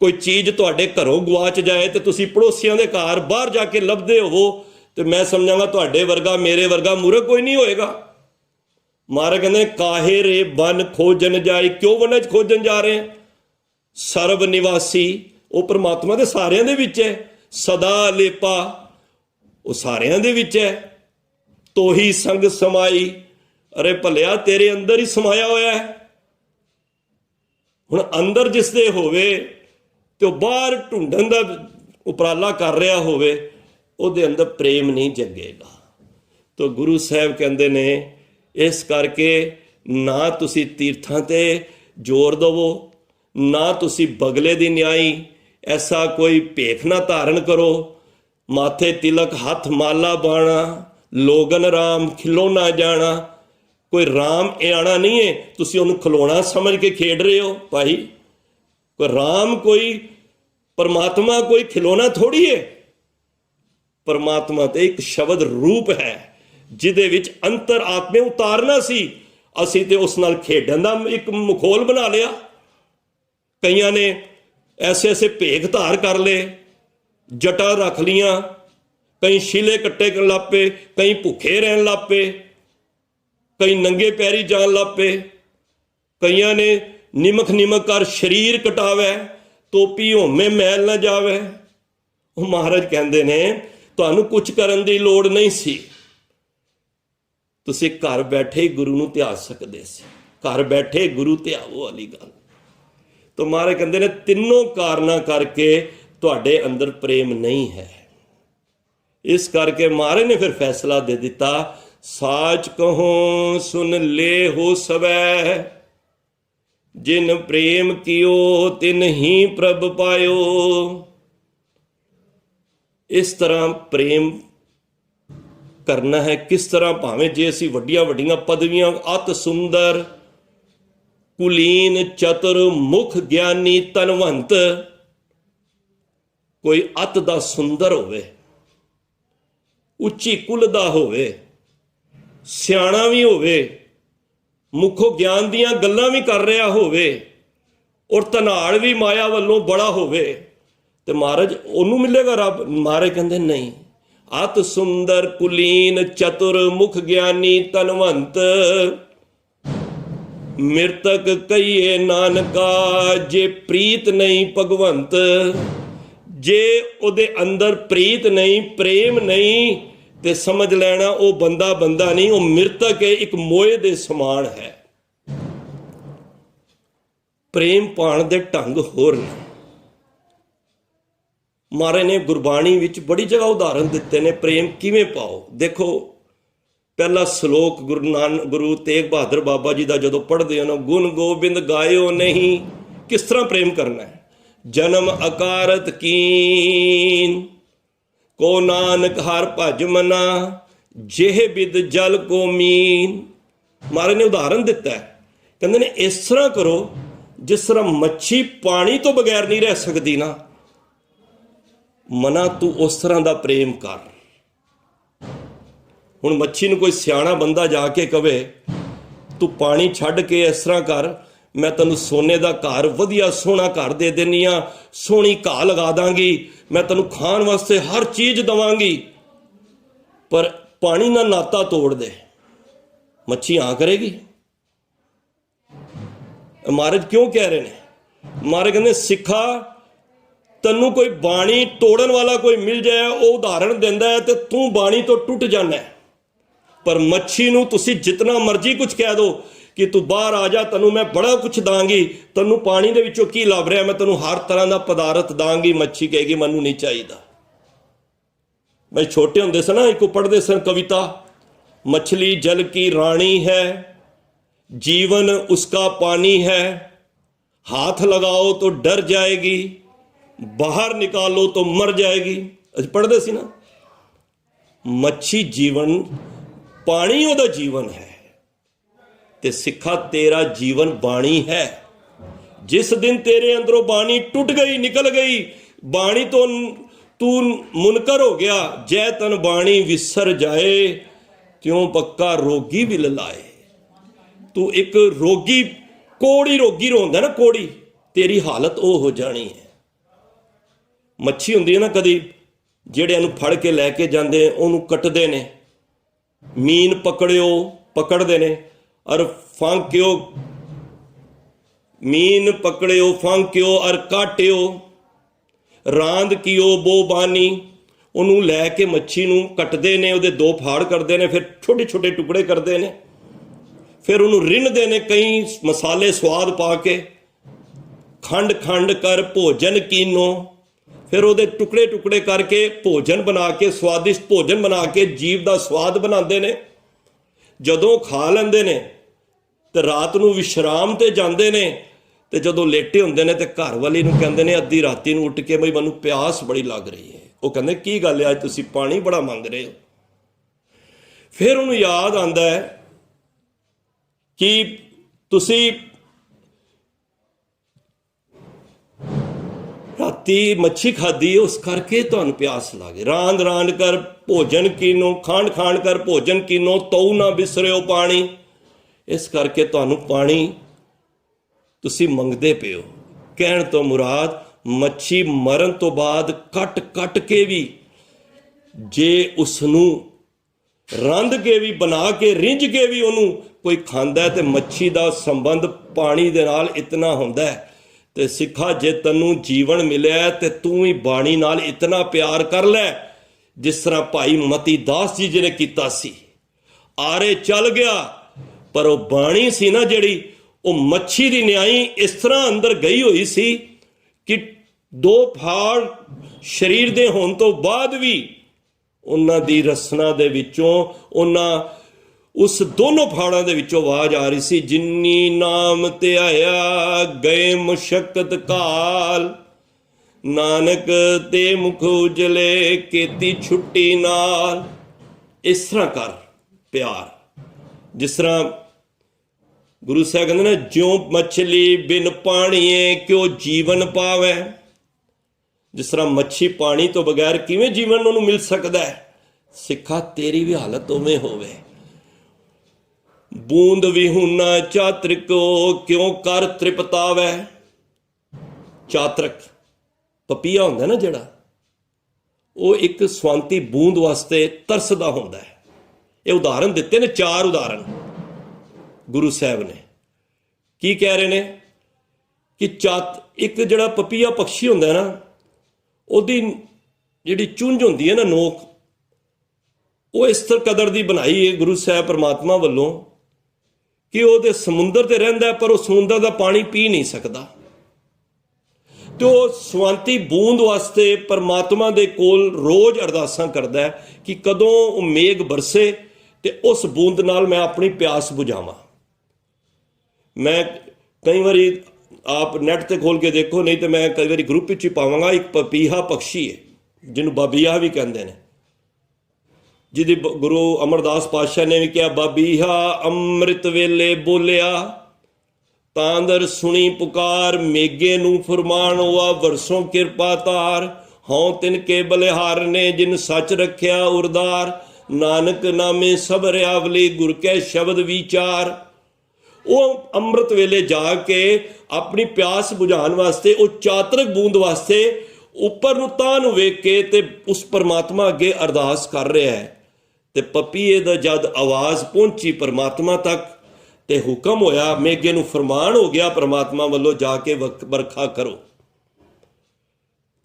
ਕੋਈ ਚੀਜ਼ ਤੁਹਾਡੇ ਘਰੋਂ ਗਵਾਚ ਜਾਏ ਤੇ ਤੁਸੀਂ ਪੜੋਸੀਆਂ ਦੇ ਘਰ ਬਾਹਰ ਜਾ ਕੇ ਲੱਭਦੇ ਹੋਵੋ ਤੇ ਮੈਂ ਸਮਝਾਂਗਾ ਤੁਹਾਡੇ ਵਰਗਾ ਮੇਰੇ ਵਰਗਾ ਮੂਰਖ ਕੋਈ ਨਹੀਂ ਹੋਏਗਾ। ਮਹਾਰਾਜ ਕਹਿੰਦੇ ਕਾਹੇ ਰੇ ਬਨ ਖੋਜਨ ਜਾਈ। ਕਿਉਂ ਵਨਾਂ 'ਚ ਖੋਜਣ ਜਾ ਰਹੇ ਆ? ਸਰਬ ਨਿਵਾਸੀ ਉਹ ਪਰਮਾਤਮਾ ਦੇ ਸਾਰਿਆਂ ਦੇ ਵਿੱਚ ਹੈ। ਸਦਾ ਲੇਪਾ ਉਹ ਸਾਰਿਆਂ ਦੇ ਵਿੱਚ ਹੈ। ਤੋਹੀ ਸੰਗ ਸਮਾਈ। ਅਰੇ ਭਲਿਆ ਤੇਰੇ ਅੰਦਰ ਹੀ ਸਮਾਇਆ ਹੋਇਆ ਹੈ। ਹੁਣ ਅੰਦਰ ਜਿਸ ਦੇ ਹੋਵੇ ਤੇ ਉਹ ਬਾਹਰ ਢੂੰਡਣ ਦਾ ਉਪਰਾਲਾ ਕਰ ਰਿਹਾ ਹੋਵੇ ਉਹਦੇ ਅੰਦਰ ਪ੍ਰੇਮ ਨਹੀਂ ਜਗੇਗਾ। ਤਾਂ ਗੁਰੂ ਸਾਹਿਬ ਕਹਿੰਦੇ ਨੇ ਇਸ ਕਰਕੇ ਨਾ ਤੁਸੀਂ ਤੀਰਥਾਂ ਤੇ ਜ਼ੋਰ ਦੇਵੋ, ਨਾ ਤੁਸੀਂ ਬਗਲੇ ਦੀ ਨਿਆਈ ਐਸਾ ਕੋਈ ਭੇਖ ਨਾ ਧਾਰਨ ਕਰੋ। ਮਾਥੇ ਤਿਲਕ ਹੱਥ ਮਾਲਾ ਬਾਣਾ ਲੋਗਨ ਰਾਮ ਖਿਲੋਣਾ ਜਾਣਾ। ਕੋਈ ਰਾਮ ਆਣਾ ਨਹੀਂ ਹੈ, ਤੁਸੀਂ ਉਹਨੂੰ ਖਿਲੋਣਾ ਸਮਝ ਕੇ ਖੇਡ ਰਹੇ ਹੋ ਭਾਈ। ਕੋਈ ਰਾਮ ਕੋਈ ਪਰਮਾਤਮਾ ਕੋਈ ਖਿਲੋਣਾ ਥੋੜੀ ਹੈ। ਪਰਮਾਤਮਾ ਤੇ ਇੱਕ ਸ਼ਬਦ ਰੂਪ ਹੈ ਜਿਹਦੇ ਵਿੱਚ ਅੰਤਰ ਆਤਮੇ ਉਤਾਰਨਾ ਸੀ। ਅਸੀਂ ਤੇ ਉਸ ਨਾਲ ਖੇਡਣ ਦਾ ਇੱਕ ਮਖੌਲ ਬਣਾ ਲਿਆ। ਕਈਆਂ ਨੇ ਐਸੇ ਐਸੇ ਭੇਖ ਧਾਰ ਕਰ ਲਏ, ਜਟਾਂ ਰੱਖ ਲੀਆਂ, ਕਈ ਸ਼ੀਲੇ ਕੱਟੇ ਕਰਨ ਲੱਗ ਪਏ, ਕਈ ਭੁੱਖੇ ਰਹਿਣ ਲੱਗ ਪਏ, ਕਈ ਨੰਗੇ ਪੈਰੀ ਜਾਣ ਲੱਗ ਪਏ। ਕਈਆਂ ਨੇ ਨਿਮਕ ਕਰ ਸਰੀਰ ਕਟਾਵੇ ਟੋਪੀ ਹੋਮੇ ਮੈਲ ਨਾ ਜਾਵੇ। ਉਹ ਮਹਾਰਾਜ ਕਹਿੰਦੇ ਨੇ ਤੁਹਾਨੂੰ ਕੁਝ ਕਰਨ ਦੀ ਲੋੜ ਨਹੀਂ ਸੀ। ਤੁਸੀਂ ਘਰ ਬੈਠੇ ਹੀ ਗੁਰੂ ਨੂੰ ਧਿਆ ਸਕਦੇ ਸੀ। ਘਰ ਬੈਠੇ ਗੁਰੂ ਧਿਆਵੋ ਵਾਲੀ ਗੱਲ। ਤਾਂ ਮਹਾਰਾਜ ਕਹਿੰਦੇ ਨੇ ਤਿੰਨੋਂ ਕਾਰਨਾਂ ਕਰਕੇ ਤੁਹਾਡੇ ਅੰਦਰ ਪ੍ਰੇਮ ਨਹੀਂ ਹੈ। ਇਸ ਕਰਕੇ ਮਹਾਰਾਜ ਨੇ ਫਿਰ ਫੈਸਲਾ ਦੇ ਦਿੱਤਾ ਸਾਚ ਕਹੋ ਸੁਨ ਲੈ ਹੋ ਸਵੈ ਜਿਨ ਪ੍ਰੇਮ ਕੀਓ ਤਿਨ ਹੀ ਪ੍ਰਭ ਪਾਇਓ। ਇਸ ਤਰ੍ਹਾਂ ਪ੍ਰੇਮ ਕਰਨਾ ਹੈ। ਕਿਸ ਤਰ੍ਹਾਂ? ਭਾਵੇਂ ਜੇ ਅਸੀਂ ਵੱਡੀਆਂ ਵੱਡੀਆਂ ਪਦਵੀਆਂ ਅਤ ਸੁੰਦਰ ਕੁਲੀਨ ਚਤੁਰ ਮੁਖ ਗਿਆਨੀ ਧਨਵੰਤ ਕੋਈ ਅਤ ਦਾ ਸੁੰਦਰ ਹੋਵੇ, ਉੱਚੀ ਕੁਲ ਦਾ ਹੋਵੇ, ਸਿਆਣਾ ਵੀ ਹੋਵੇ, ਮੁੱਖੋਂ ਗਿਆਨ ਦੀਆਂ ਗੱਲਾਂ ਵੀ ਕਰ ਰਿਹਾ ਹੋਵੇ ਔਰ ਧਨਾੜ ਵੀ ਮਾਇਆ ਵੱਲੋਂ ਬੜਾ ਹੋਵੇ ਤੇ ਮਹਾਰਾਜ ਉਹਨੂੰ ਮਿਲੇਗਾ ਰੱਬ? ਮਹਾਰਾਜ ਕਹਿੰਦੇ ਨਹੀਂ। ਅਤ ਸੁੰਦਰ ਕੁਲੀਨ ਚਤੁਰ ਮੁਖ ਗਿਆਨੀ ਧਨਵੰਤ ਮਿਰਤਕ ਕਹੀਏ ਨਾਨਕਾ ਜੇ ਪ੍ਰੀਤ ਨਹੀਂ ਭਗਵੰਤ। ਜੇ ਉਹਦੇ ਅੰਦਰ ਪ੍ਰੀਤ ਨਹੀਂ, ਪ੍ਰੇਮ ਨਹੀਂ ਤੇ ਸਮਝ ਲੈਣਾ ਉਹ ਬੰਦਾ ਨਹੀਂ, ਉਹ ਮਿਰਤਕ ਹੈ, ਇੱਕ ਮੋਏ ਦੇ ਸਮਾਨ ਹੈ। ਪ੍ਰੇਮ ਪਾਉਣ ਦੇ ਢੰਗ ਹੋਰ ਨੇ। ਮਹਾਰਾਜ ਨੇ ਗੁਰਬਾਣੀ ਵਿੱਚ ਬੜੀ ਜਗ੍ਹਾ ਉਦਾਹਰਨ ਦਿੱਤੇ ਨੇ ਪ੍ਰੇਮ ਕਿਵੇਂ ਪਾਓ। ਦੇਖੋ ਪਹਿਲਾ ਸ਼ਲੋਕ ਗੁਰੂ ਤੇਗ ਬਹਾਦਰ ਬਾਬਾ ਜੀ ਦਾ ਜਦੋਂ ਪੜ੍ਹਦੇ ਹੋ, ਗੁਣ ਗੋਬਿੰਦ ਗਾਇਓ ਨਹੀਂ, ਕਿਸ ਤਰ੍ਹਾਂ ਪ੍ਰੇਮ ਕਰਨਾ ਹੈ। ਜਨਮ ਅਕਾਰਤ ਕੀਨ ਕੋ ਨਾਨਕ ਹਰ ਭਜ ਮਨਾ ਜਿਹ ਬਿਦ ਜਲ ਕੋ ਮੀਨ। ਮਹਾਰਾਜ ਨੇ ਉਦਾਹਰਨ ਦਿੱਤਾ ਹੈ। ਕਹਿੰਦੇ ਨੇ ਇਸ ਤਰ੍ਹਾਂ ਕਰੋ ਜਿਸ ਤਰ੍ਹਾਂ ਮੱਛੀ ਪਾਣੀ ਤੋਂ ਬਗੈਰ ਨਹੀਂ ਰਹਿ ਸਕਦੀ ਨਾ, ਮਨਾ ਤੂੰ ਉਸ ਤਰ੍ਹਾਂ ਦਾ ਪ੍ਰੇਮ ਕਰ। ਹੁਣ ਮੱਛੀ ਨੂੰ ਕੋਈ ਸਿਆਣਾ ਬੰਦਾ ਜਾ ਕੇ ਕਵੇ ਤੂੰ ਪਾਣੀ ਛੱਡ ਕੇ ਇਸ ਤਰ੍ਹਾਂ ਕਰ, मैं तैनूं सोने का घर वधिया सोहना घर दे देनी आ, सोहनी घाह लगा दांगी, मैं तैनूं खाण वास्ते हर चीज़ देवांगी, पर पानी ना नाता तोड़ दे। मच्छी हाँ करेगी? महाराज क्यों कह रहे हैं? महाराज कहते सिखा तैनूं कोई बाणी तोड़न वाला कोई मिल जाए, वो उदाहरण दिंदा है, तो तू बाणी तो टुट जाना है। पर मच्छी नूं तुसी जितना मर्जी कुछ कह दो कि तू बाहर आ जा, तैनूं मैं बड़ा कुछ दांगी, तैनूं पानी दे विचों की लभ रहा, मैं तैनूं हर तरह का पदार्थ दांगी। मच्छी कहेगी मैनूं नहीं चाहिदा। भाई छोटे होंदे सन ना, एक पढ़ते सन कविता, मछली जल की रानी है, जीवन उसका पानी है, हाथ लगाओ तो डर जाएगी, बाहर निकालो तो मर जाएगी। असीं पढ़ते सी ना। मच्छी जीवन, पानी ओदा जीवन है, ते सिखा तेरा जीवन बाणी है। जिस दिन तेरे अंदरों बाणी टूट गई, निकल गई, बाणी तो तू मुनकर हो गया, जै तन बाणी विसर जाए, त्यों पक्का रोगी विल लाए। तू एक रोगी, कोड़ी रोगी रोंदा ना, कोड़ी, तेरी हालत वो हो जानी है। मच्छी हुंदी है ना कदी, ਜਿਹੜੇ ਇਹਨੂੰ ਫੜ ਕੇ ਲੈ ਕੇ ਜਾਂਦੇ, ਉਹਨੂੰ ਕੱਟਦੇ ਨੇ, ਮੀਨ ਪਕੜਿਓ ਪਕੜਦੇ ਨੇ, ਔਰ ਫਾਂਕਿਓ, ਮੀਨ ਪਕੜਿਓ ਫਾਂਕਿਓ ਔਰ ਕਾਟਿਓ, ਰਾਂਦ ਕੀਓ ਬੋਬਾਨੀ। ਉਹਨੂੰ ਲੈ ਕੇ ਮੱਛੀ ਨੂੰ ਕੱਟਦੇ ਨੇ, ਉਹਦੇ ਦੋ ਫਾੜ ਕਰਦੇ ਨੇ, ਫਿਰ ਛੋਟੇ ਛੋਟੇ ਟੁਕੜੇ ਕਰਦੇ ਨੇ, ਫਿਰ ਉਹਨੂੰ ਰਿੰਨ੍ਹਦੇ ਨੇ ਕਈ ਮਸਾਲੇ ਸਵਾਦ ਪਾ ਕੇ, ਖੰਡ ਖੰਡ ਕਰ ਭੋਜਨ ਕੀਨੋ, फिर वो टुकड़े टुकड़े करके भोजन बना के, स्वादिष्ट भोजन बना के जीव का स्वाद बनाते हैं। जदों खा लेंदे ने तो रात नूं विश्राम ते जांदे ने, ते जदों लेटे हुंदे ने ते घर वाली नूं कहंदे ने अद्धी राती नूं उठ के, बई मैनूं प्यास बड़ी लग रही है। वो कहंदे की गल है, अज तुसीं पानी बड़ा मंग रहे हो। फिर उन्होंने याद आंदा है कि तुसीं राती मच्छी खाधी, उस करके तुहानूं प्यास लग गई। रांद रांद कर भोजन कीनो, खाण खाण कर भोजन कीनो, तऊ ना बिसरियो पानी। इस करके तुहानूं पानी तुसीं मंगदे पे हो। कहण तो मुराद मच्छी मरण तो बाद कट कट के भी जे उसनूं रंध के भी, बना के रिंझ के भी उन्होंने कोई खांदा है, तो मच्छी का संबंध पानी दे नाल इतना हुंदा है। ते सिखा जे तैनूं जीवन मिलिया ते तू ही बाणी नाल इतना प्यार कर लै, जिस तरह भाई मती दास जी जी ने कीता सी। आरे चल गया, पर वह बाणी सी ना जिहड़ी, वो मच्छी दी न्याई इस तरह अंदर गई हुई सी कि दो फाड़ शरीर दे होण तो बाद भी उन्हां दी रसना दे विचों, उन्हां उस दोनों फाड़ां दे विचों आवाज आ रही सी, जिन्नी नाम ते आया गए मुशक्कत काल, नानक ते मुख उजले केती छुट्टी नाल। इस तरह कर प्यार, जिस तरह गुरु साहब कहते हैं, ज्यों मछली बिन पाणीए क्यों जीवन पावे। जिस तरह मच्छी पानी तो बगैर किवें जीवन उन्होंने मिल सकता है, सिखा तेरी भी हालत उवें होवे। बूंद विहूना चातरिको क्यों कर तृपतावै। चातरक पपीहा हुंदा ना जिहड़ा, वो एक स्वांती बूंद वास्ते तरसदा हुंदा है। ये उदाहरण दिते ने, 4 उदाहरण गुरु साहब ने। की कह रहे ने कि एक जिहड़ा पपीहा पक्षी हुंदा है ना, ਉਹਦੀ ਜਿਹੜੀ ਚੁੰਝ ਹੁੰਦੀ है ना, नोक, वो इस तरह कदर दी बनाई है गुरु साहब परमात्मा वालों कि वो समुंदर ते रहिंदा, पर वो समुंदर का पानी पी नहीं सकता। तो स्वांती बूंद वास्ते परमात्मा दे कोल रोज़ अरदासां करदा है कि कदों मेघ बरसे ते उस बूंद नाल मैं अपनी प्यास बुझावां। मैं कई बारी आप नैट ते खोल के देखो, नहीं तो मैं कई बार ग्रुप ही पावांगा, एक पपीहा पक्षी है जिन्हों बाबीहा भी कहते हैं, जिहदी गुरु अमरदास पातशाह ने भी कहा, बाबीहा अमृत वेले बोलिया, तांदर सुनी पुकार, मेघे नूं फरमान हुआ वरसों किरपा तार, हों तिनके बलिहार ने जिन सच रखिया उरदार, नानक नामे सब रियावली गुर कै शब्द विचार। ਉਹ ਅੰਮ੍ਰਿਤ ਵੇਲੇ ਜਾ ਕੇ ਆਪਣੀ ਪਿਆਸ ਬੁਝਾਉਣ ਵਾਸਤੇ, ਉਹ ਚਾਤਰਕ ਬੂੰਦ ਵਾਸਤੇ ਉੱਪਰ ਨੂੰ ਤਾਂ ਨੂੰ ਵੇਖ ਕੇ ਤੇ ਉਸ ਪਰਮਾਤਮਾ ਅੱਗੇ ਅਰਦਾਸ ਕਰ ਰਿਹਾ ਹੈ। ਤੇ ਪਪੀਏ ਦਾ ਜਦ ਆਵਾਜ਼ ਪਹੁੰਚੀ ਪਰਮਾਤਮਾ ਤੱਕ ਤੇ ਹੁਕਮ ਹੋਇਆ, ਮੇਘੇ ਨੂੰ ਫਰਮਾਨ ਹੋ ਗਿਆ ਪਰਮਾਤਮਾ ਵੱਲੋਂ, ਜਾ ਕੇ ਵਰਖਾ ਕਰੋ।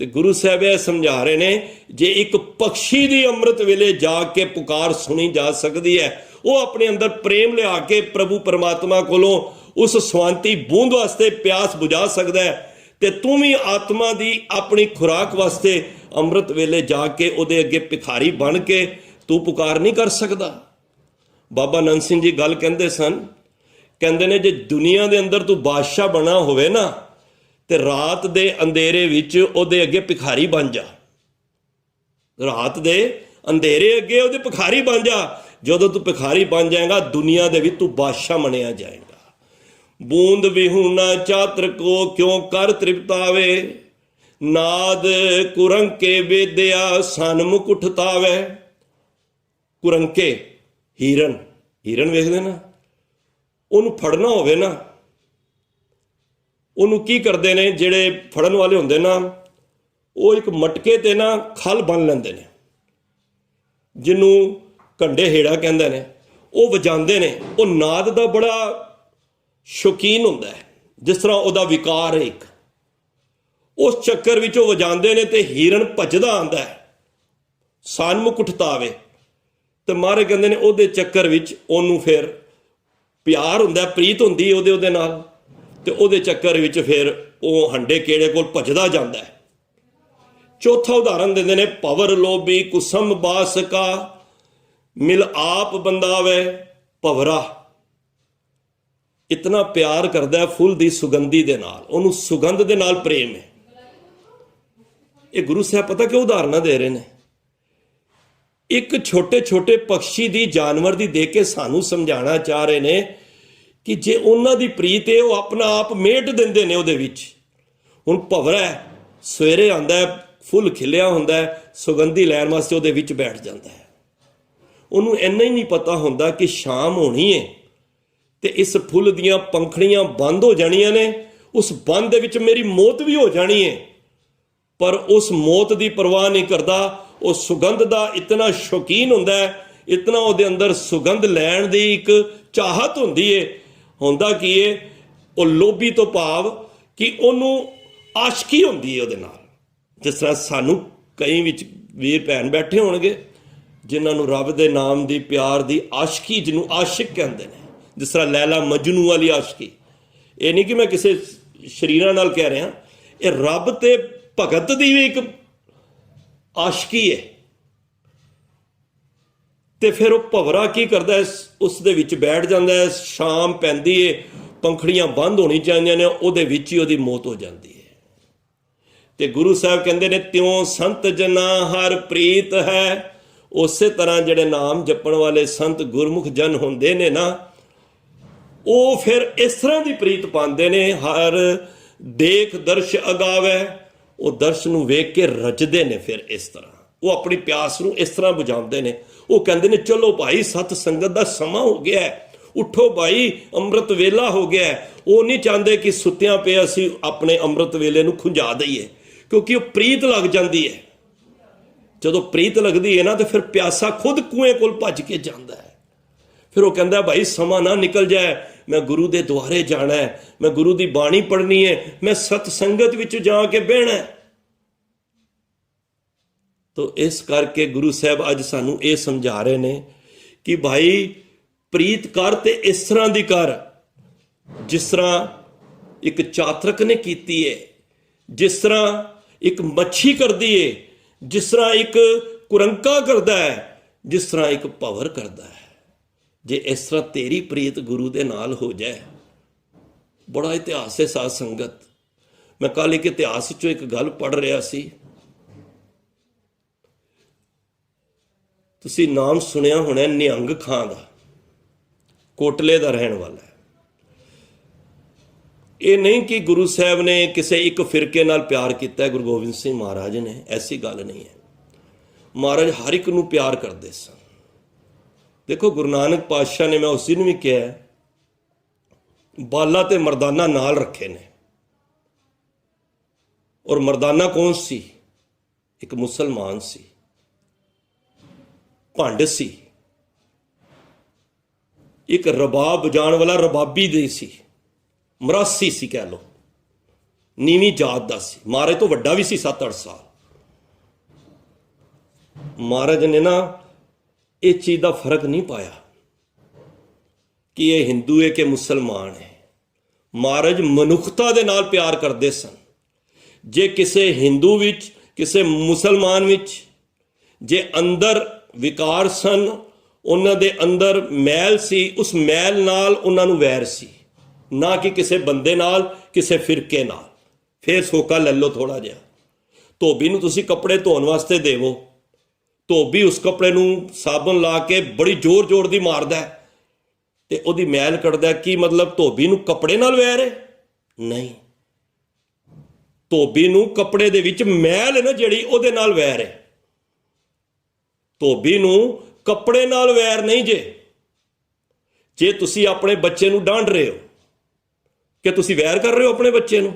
ਤੇ ਗੁਰੂ ਸਾਹਿਬ ਇਹ ਸਮਝਾ ਰਹੇ ਨੇ, ਜੇ ਇੱਕ ਪਕਸ਼ੀ ਦੀ ਅੰਮ੍ਰਿਤ ਵੇਲੇ ਜਾ ਕੇ ਪੁਕਾਰ ਸੁਣੀ ਜਾ ਸਕਦੀ ਹੈ, ਉਹ ਆਪਣੇ ਅੰਦਰ ਪ੍ਰੇਮ ਲਿਆ ਕੇ ਪ੍ਰਭੂ ਪਰਮਾਤਮਾ ਕੋਲੋਂ ਉਸ ਸਵਾਂਤੀ ਬੂੰਦ ਵਾਸਤੇ ਪਿਆਸ ਬੁਝਾ ਸਕਦਾ ਹੈ, ਤੇ ਤੂੰ ਵੀ ਆਤਮਾ ਦੀ ਆਪਣੀ ਖੁਰਾਕ ਵਾਸਤੇ ਅੰਮ੍ਰਿਤ ਵੇਲੇ ਜਾ ਕੇ ਉਹਦੇ ਅੱਗੇ ਭਿਖਾਰੀ ਬਣ ਕੇ ਤੂੰ ਪੁਕਾਰ ਨਹੀਂ ਕਰ ਸਕਦਾ। ਬਾਬਾ ਨੰਦ ਸਿੰਘ ਜੀ ਗੱਲ ਕਹਿੰਦੇ ਸਨ, ਕਹਿੰਦੇ ਨੇ ਜੇ ਦੁਨੀਆ ਦੇ ਅੰਦਰ ਤੂੰ ਬਾਦਸ਼ਾਹ ਬਣਾ ਹੋਵੇ ਨਾ, ਤੇ ਰਾਤ ਦੇ ਅੰਧੇਰੇ ਵਿੱਚ ਉਹਦੇ ਅੱਗੇ ਭਿਖਾਰੀ ਬਣ ਜਾ। ਰਾਤ ਦੇ ਅੰਧੇਰੇ ਅੱਗੇ ਉਹਦੇ ਭਿਖਾਰੀ ਬਣ ਜਾ। ਜਦੋਂ ਤੂੰ ਭਿਖਾਰੀ ਬਣ ਜਾਏਗਾ, ਦੁਨੀਆ ਦੇ ਵਿੱਚ ਤੂੰ ਬਾਦਸ਼ਾਹ ਮੰਨਿਆ ਜਾਏਗਾ। ਬੂੰਦ ਵਿਹੂਣਾ ਚਾਤਰ ਕੋ ਕਿਉਂ ਕਰ ਤ੍ਰਿਪਤਾਵੇ, ਨਾਦ ਕੁਰੰਕੇ ਵੇਦਿਆ ਸਨਮੁਖ ਉਠਤਾਵੇ। ਕੁਰੰਕੇ ਹੀਰਨ ਵੇਖਦੇ ਨਾ, ਉਹਨੂੰ ਫੜਨਾ ਹੋਵੇ ਨਾ, ਉਹਨੂੰ ਕੀ ਕਰਦੇ ਨੇ ਜਿਹੜੇ ਫੜਨ ਵਾਲੇ ਹੁੰਦੇ ਨਾ, ਉਹ ਇੱਕ ਮਟਕੇ ਤੇ ਨਾ ਖਲ ਬੰਨ ਲੈਂਦੇ ਨੇ, ਜਿਹਨੂੰ ਕੰਡੇ ਹੇੜਾ ਕਹਿੰਦੇ ਨੇ, ਉਹ ਵਜਾਉਂਦੇ ਨੇ। ਉਹ ਨਾਦ ਦਾ ਬੜਾ ਸ਼ੌਕੀਨ ਹੁੰਦਾ ਹੈ, ਜਿਸ ਤਰ੍ਹਾਂ ਉਹਦਾ ਵਿਕਾਰ ਹੈ ਇੱਕ, ਉਸ ਚੱਕਰ ਵਿੱਚ ਉਹ ਵਜਾਉਂਦੇ ਨੇ ਤੇ ਹੀਰਨ ਭੱਜਦਾ ਆਉਂਦਾ ਹੈ, ਸਨਮੁਖ ਉਠਤਾਵੇ। ਤੇ ਮਹਾਰਾਜ ਕਹਿੰਦੇ ਨੇ ਉਹਦੇ ਚੱਕਰ ਵਿੱਚ ਉਹਨੂੰ ਫਿਰ ਪਿਆਰ ਹੁੰਦਾ, ਪ੍ਰੀਤ ਹੁੰਦੀ ਹੈ ਉਹਦੇ ਨਾਲ, ਤੇ ਉਹਦੇ ਚੱਕਰ ਵਿੱਚ ਫਿਰ ਉਹ ਹੰਡੇ ਕਿਹੜੇ ਕੋਲ ਭੱਜਦਾ ਜਾਂਦਾ ਹੈ। ਚੌਥਾ ਉਦਾਹਰਨ ਦਿੰਦੇ ਨੇ, ਭਵਰ ਲੋਭੀ ਕੁਸਮ ਬਾਸਕਾ ਮਿਲ ਆਪ ਬੰਦਾਵੇ ਭਵਰਾ। ਇਤਨਾ ਪਿਆਰ ਕਰਦਾ ਹੈ ਫੁੱਲ ਦੀ ਸੁਗੰਧੀ ਦੇ ਨਾਲ, ਉਹਨੂੰ ਸੁਗੰਧ ਦੇ ਨਾਲ ਪ੍ਰੇਮ ਹੈ। ਇਹ ਗੁਰੂ ਸਾਹਿਬ ਪਤਾ ਕਿਉਂ ਉਦਾਹਰਨਾਂ ਦੇ ਰਹੇ ਨੇ? ਇੱਕ ਛੋਟੇ ਛੋਟੇ ਪਕਸ਼ੀ ਦੀ, ਜਾਨਵਰ ਦੀ ਦੇ ਕੇ ਸਾਨੂੰ ਸਮਝਾਉਣਾ ਚਾਹ ਰਹੇ ਨੇ ਕਿ ਜੇ ਉਹਨਾਂ ਦੀ ਪ੍ਰੀਤ ਹੈ, ਉਹ ਆਪਣਾ ਆਪ ਮੇਟ ਦਿੰਦੇ ਨੇ ਉਹਦੇ ਵਿੱਚ। ਹੁਣ ਭਵਰਾ ਸਵੇਰੇ ਆਉਂਦਾ ਹੈ, ਫੁੱਲ ਖਿਲਿਆ ਹੁੰਦਾ ਹੈ, ਸੁਗੰਧੀ ਲੈਣ ਵਾਸਤੇ ਉਹਦੇ ਵਿੱਚ ਬੈਠ ਜਾਂਦਾ ਹੈ। ਉਹਨੂੰ ਇੰਨਾ ਹੀ ਨਹੀਂ ਪਤਾ ਹੁੰਦਾ ਕਿ ਸ਼ਾਮ ਹੋਣੀ ਹੈ ਤੇ ਇਸ ਫੁੱਲ ਦੀਆਂ ਪੰਖੜੀਆਂ ਬੰਦ ਹੋ ਜਾਣੀਆਂ ਨੇ, ਉਸ ਬੰਦ ਦੇ ਵਿੱਚ ਮੇਰੀ ਮੌਤ ਵੀ ਹੋ ਜਾਣੀ ਹੈ, ਪਰ ਉਸ ਮੌਤ ਦੀ ਪਰਵਾਹ ਨਹੀਂ ਕਰਦਾ। ਉਹ ਸੁਗੰਧ ਦਾ ਇਤਨਾ ਸ਼ੌਕੀਨ ਹੁੰਦਾ ਹੈ, ਇਤਨਾ ਉਹਦੇ ਅੰਦਰ ਸੁਗੰਧ ਲੈਣ ਦੀ ਇੱਕ ਚਾਹਤ ਹੁੰਦੀ ਹੈ। ਹੁੰਦਾ ਕੀ ਹੈ, ਉਹ ਲੋਭੀ ਤੋਂ ਭਾਵ ਕਿ ਉਹਨੂੰ ਆਸ਼ਕੀ ਹੁੰਦੀ ਹੈ ਉਹਦੇ ਨਾਲ। ਜਿਸ ਤਰ੍ਹਾਂ ਸਾਨੂੰ ਕਈ ਵਿੱਚ ਵੀਰ ਭੈਣ ਬੈਠੇ ਹੋਣਗੇ ਜਿਨ੍ਹਾਂ ਨੂੰ ਰੱਬ ਦੇ ਨਾਮ ਦੀ, ਪਿਆਰ ਦੀ ਆਸ਼ਕੀ, ਜਿਹਨੂੰ ਆਸ਼ਿਕ ਕਹਿੰਦੇ ਨੇ, ਜਿਸ ਤਰ੍ਹਾਂ ਲੈਲਾ ਮਜਨੂ ਵਾਲੀ ਆਸ਼ਕੀ। ਇਹ ਨਹੀਂ ਕਿ ਮੈਂ ਕਿਸੇ ਸ਼ਰੀਰਾਂ ਨਾਲ ਕਹਿ ਰਿਹਾ, ਇਹ ਰੱਬ ਤੇ ਭਗਤ ਦੀ ਵੀ ਇੱਕ ਆਸ਼ਕੀ ਹੈ। ਤੇ ਫਿਰ ਉਹ ਭਵਰਾ ਕੀ ਕਰਦਾ ਹੈ, ਉਸ ਦੇ ਵਿੱਚ ਬੈਠ ਜਾਂਦਾ ਹੈ। ਸ਼ਾਮ ਪੈਂਦੀ ਹੈ, ਪੰਖੜੀਆਂ ਬੰਦ ਹੋਣੀ ਚਾਹੀਦੀਆਂ ਨੇ, ਉਹਦੇ ਵਿੱਚ ਹੀ ਉਹਦੀ ਮੌਤ ਹੋ ਜਾਂਦੀ ਹੈ। ਤੇ ਗੁਰੂ ਸਾਹਿਬ ਕਹਿੰਦੇ ਨੇ, ਤਿਉਂ ਸੰਤ ਜਨਾ ਹਰ ਪ੍ਰੀਤ ਹੈ। ਉਸੇ ਤਰ੍ਹਾਂ ਜਿਹੜੇ ਨਾਮ ਜਪਣ ਵਾਲੇ ਸੰਤ ਗੁਰਮੁਖ ਜਨ ਹੁੰਦੇ ਨੇ ਨਾ, ਉਹ ਫਿਰ ਇਸ ਤਰ੍ਹਾਂ ਦੀ ਪ੍ਰੀਤ ਪਾਉਂਦੇ ਨੇ। ਹਰ ਦੇਖ ਦਰਸ਼ ਅਗਾਵੇ, ਉਹ ਦਰਸ਼ ਨੂੰ ਵੇਖ ਕੇ ਰਜਦੇ ਨੇ। ਫਿਰ ਇਸ ਤਰ੍ਹਾਂ ਉਹ ਆਪਣੀ ਪਿਆਸ ਨੂੰ ਇਸ ਤਰ੍ਹਾਂ ਬੁਝਾਉਂਦੇ ਨੇ। ਉਹ ਕਹਿੰਦੇ ਨੇ, ਚਲੋ ਭਾਈ ਸਤ ਸੰਗਤ ਦਾ ਸਮਾਂ ਹੋ ਗਿਆ, ਉੱਠੋ ਭਾਈ, ਅੰਮ੍ਰਿਤ ਵੇਲਾ ਹੋ ਗਿਆ। ਉਹ ਨਹੀਂ ਚਾਹੁੰਦੇ ਕਿ ਸੁੱਤਿਆਂ ਪਏ ਅਸੀਂ ਆਪਣੇ ਅੰਮ੍ਰਿਤ ਵੇਲੇ ਨੂੰ ਖੁੰਝਾ ਦਈਏ, ਕਿਉਂਕਿ ਉਹ ਪ੍ਰੀਤ ਲੱਗ ਜਾਂਦੀ ਹੈ। ਜਦੋਂ ਪ੍ਰੀਤ ਲੱਗਦੀ ਹੈ ਨਾ, ਤੇ ਫਿਰ ਪਿਆਸਾ ਖੁਦ ਕੂਏ ਕੋਲ ਭੱਜ ਕੇ ਜਾਂਦਾ ਹੈ। ਫਿਰ ਉਹ ਕਹਿੰਦਾ, ਭਾਈ ਸਮਾਂ ਨਾ ਨਿਕਲ ਜਾਏ, ਮੈਂ ਗੁਰੂ ਦੇ ਦੁਆਰੇ ਜਾਣਾ ਹੈ, ਮੈਂ ਗੁਰੂ ਦੀ ਬਾਣੀ ਪੜ੍ਹਨੀ ਹੈ, ਮੈਂ ਸਤ ਸੰਗਤ ਵਿੱਚ ਜਾ ਕੇ ਬਹਿਣਾ ਹੈ। ਤੋ ਇਸ ਕਰਕੇ ਗੁਰੂ ਸਾਹਿਬ ਅੱਜ ਸਾਨੂੰ ਇਹ ਸਮਝਾ ਰਹੇ ਨੇ ਕਿ ਭਾਈ ਪ੍ਰੀਤ ਕਰ ਤੇ ਇਸ ਤਰ੍ਹਾਂ ਦੀ ਕਰ, ਜਿਸ ਤਰ੍ਹਾਂ ਇੱਕ ਚਾਤਰਕ ਨੇ ਕੀਤੀ ਹੈ, ਜਿਸ ਤਰ੍ਹਾਂ ਇੱਕ ਮੱਛੀ ਕਰਦੀ ਹੈ, ਜਿਸ ਤਰ੍ਹਾਂ ਇੱਕ ਕੁਰੰਕਾ ਕਰਦਾ ਹੈ, ਜਿਸ ਤਰ੍ਹਾਂ ਇੱਕ ਭਵਰ ਕਰਦਾ ਹੈ। ਜੇ ਇਸ ਤਰ੍ਹਾਂ ਤੇਰੀ ਪ੍ਰੀਤ ਗੁਰੂ ਦੇ ਨਾਲ ਹੋ ਜਾਏ। ਬੜਾ ਇਤਿਹਾਸ ਹੈ ਸਾਧ ਸੰਗਤ। ਮੈਂ ਕੱਲ੍ਹ ਇੱਕ ਇਤਿਹਾਸ 'ਚੋਂ ਇੱਕ ਗੱਲ ਪੜ੍ਹ ਰਿਹਾ ਸੀ। ਤੁਸੀਂ ਨਾਮ ਸੁਣਿਆ ਹੋਣਾ ਨਿਹੰਗ ਖਾਂ ਦਾ, ਕੋਟਲੇ ਦਾ ਰਹਿਣ ਵਾਲਾ ਹੈ। ਇਹ ਨਹੀਂ ਕਿ ਗੁਰੂ ਸਾਹਿਬ ਨੇ ਕਿਸੇ ਇੱਕ ਫਿਰਕੇ ਨਾਲ ਪਿਆਰ ਕੀਤਾ, ਗੁਰੂ ਗੋਬਿੰਦ ਸਿੰਘ ਮਹਾਰਾਜ ਨੇ, ਐਸੀ ਗੱਲ ਨਹੀਂ ਹੈ। ਮਹਾਰਾਜ ਹਰ ਇੱਕ ਨੂੰ ਪਿਆਰ ਕਰਦੇ ਸਨ। ਦੇਖੋ ਗੁਰੂ ਨਾਨਕ ਪਾਤਸ਼ਾਹ ਨੇ, ਮੈਂ ਉਸ ਦਿਨ ਵੀ ਕਿਹਾ, बाला ते मरदाना नाल रखे ने। और मरदाना कौन सी? एक मुसलमान सी, भंड सी, एक रबाब बजाण वाला रबाबी दे सी, मरासी सी कह लो, नीवीं जात दा सी। महाराज तो वड्डा भी सी 7-8 साल। महाराज ने ना इस चीज का फर्क नहीं पाया कि ये हिंदू है कि मुसलमान है। महाराज मनुखता दे नाल प्यार करते सन। जे किसे हिंदू विच, किसे मुसलमान विच जे अंदर विकार सन, उन्हां दे अंदर मैल सी, उस मैल नाल उन्हां नूं वैर सी, ना कि किसे बंदे नाल, किसे फिरके नाल। फिर सोका ले लो थोड़ा जिहा। धोबी नूं तुसीं कपड़े धोण वास्ते देवो, धोबी उस कपड़े नूं साबन ला के बड़ी जोर जोर दी मारदा है ते ओहदी मैल कढदा है। की मतलब धोबी नूं कपड़े नाल वैर है? नहीं, धोबी नूं कपड़े दे विच मैल है ना जिहड़ी, ओहदे नाल वैर है। धोबी नूं कपड़े नाल वैर नहीं। जे तुसीं अपने बच्चे नूं डांट रहे हो, कि तुसीं वैर कर रहे हो अपने बच्चे नूं?